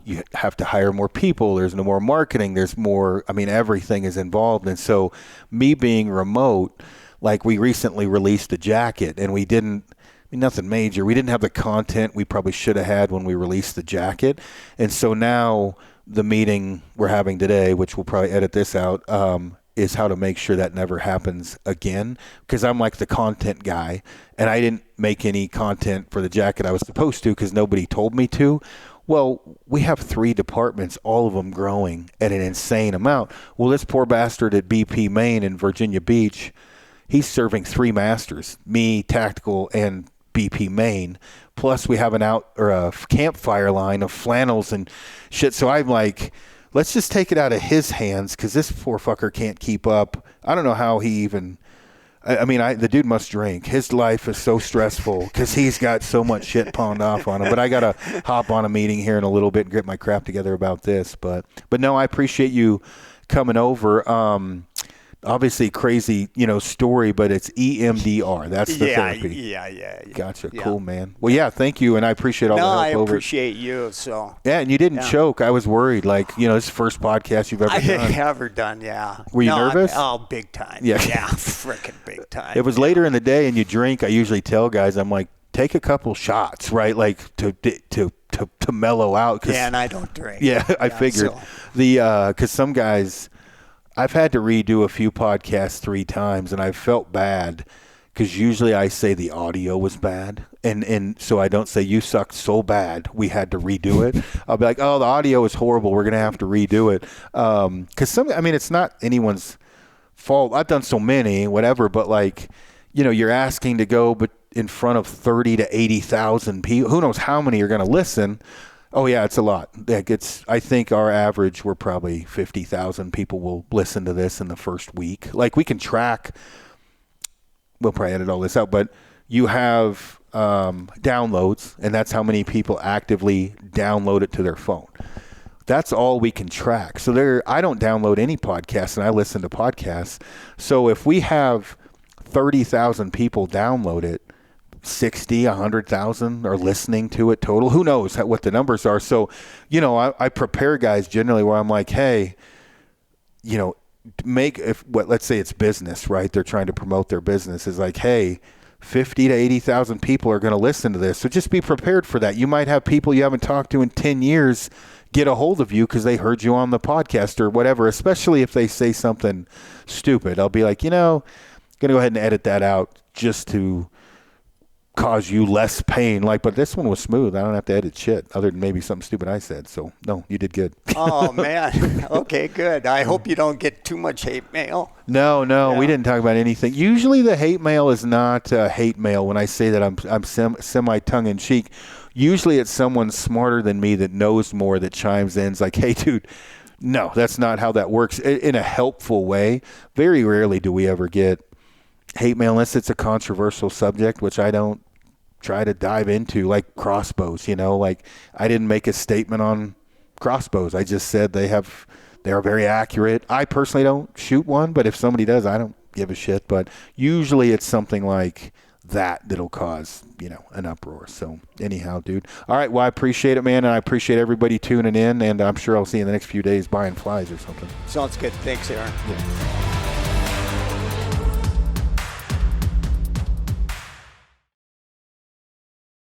You have to hire more people. There's no more marketing. There's more. Everything is involved. And so, me being remote, like we recently released a jacket and we didn't, I mean, nothing major. We didn't have the content we probably should have had when we released the jacket. And so now the meeting we're having today, which we'll probably edit this out, is how to make sure that never happens again. Because I'm like the content guy, and I didn't make any content for the jacket I was supposed to because nobody told me to. Well, we have 3 departments, all of them growing at an insane amount. Well, this poor bastard at BP Maine in Virginia Beach, he's serving 3 masters, me, tactical, and BP Maine. Plus, we have a campfire line of flannels and shit. So I'm like, let's just take it out of his hands because this poor fucker can't keep up. I don't know how he even. I mean, the dude must drink. His life is so stressful because he's got so much shit pawned off on him. But I got to hop on a meeting here in a little bit and get my crap together about this. But no, I appreciate you coming over. Obviously, crazy, story, but it's EMDR. That's the therapy. Yeah. Gotcha. Yeah. Cool, man. Well, yeah, thank you, and I appreciate all the help. I appreciate you. So. Yeah, and you didn't choke. I was worried. Like, this is the first podcast you've ever done. I've ever done, yeah. Were you nervous? Big time. Yeah. Yeah, freaking big time. It was later in the day, and you drink. I usually tell guys, I'm like, take a couple shots, right? Like to mellow out. Yeah, and I don't drink. Yeah, I figured. So. Because some guys. I've had to redo a few podcasts 3 times, and I felt bad because usually I say the audio was bad, and so I don't say you sucked so bad we had to redo it. I'll be like, oh, the audio is horrible. We're gonna have to redo it because it's not anyone's fault. I've done so many, whatever, but like, you're asking to go, but in front of 30 to 80,000 people, who knows how many are gonna listen. Oh, yeah, it's a lot. I think our average, we're probably 50,000 people will listen to this in the first week. Like, we can track, we'll probably edit all this out, but you have downloads, and that's how many people actively download it to their phone. That's all we can track. So I don't download any podcasts, and I listen to podcasts. So if we have 30,000 people download it, 60, 100,000 are listening to it total. Who knows what the numbers are? So, I prepare guys generally where I'm like, hey, let's say it's business, right? They're trying to promote their business. Is like, hey, 50 to 80,000 people are going to listen to this. So just be prepared for that. You might have people you haven't talked to in 10 years get a hold of you because they heard you on the podcast or whatever, especially if they say something stupid. I'll be like, I'm going to go ahead and edit that out just to cause you less pain. But this one was smooth. I don't have to edit shit other than maybe something stupid I said. So no, you did good. Oh man. Okay, good. I hope you don't get too much hate mail. No, yeah. We didn't talk about anything. Usually the hate mail is not hate mail. When I say that I'm semi tongue in cheek, usually it's someone smarter than me that knows more that chimes in. It's like, hey dude, no, that's not how that works in a helpful way. Very rarely do we ever get hate mail unless it's a controversial subject, which I don't try to dive into, like crossbows. Like I didn't make a statement on crossbows. I just said they are very accurate. I personally don't shoot one, but if somebody does, I don't give a shit. But usually it's something like that'll cause an uproar. So anyhow, dude. All right, well, I appreciate it, man, and I appreciate everybody tuning in, and I'm sure I'll see you in the next few days buying flies or something. Sounds good. Thanks, Aaron. Yeah.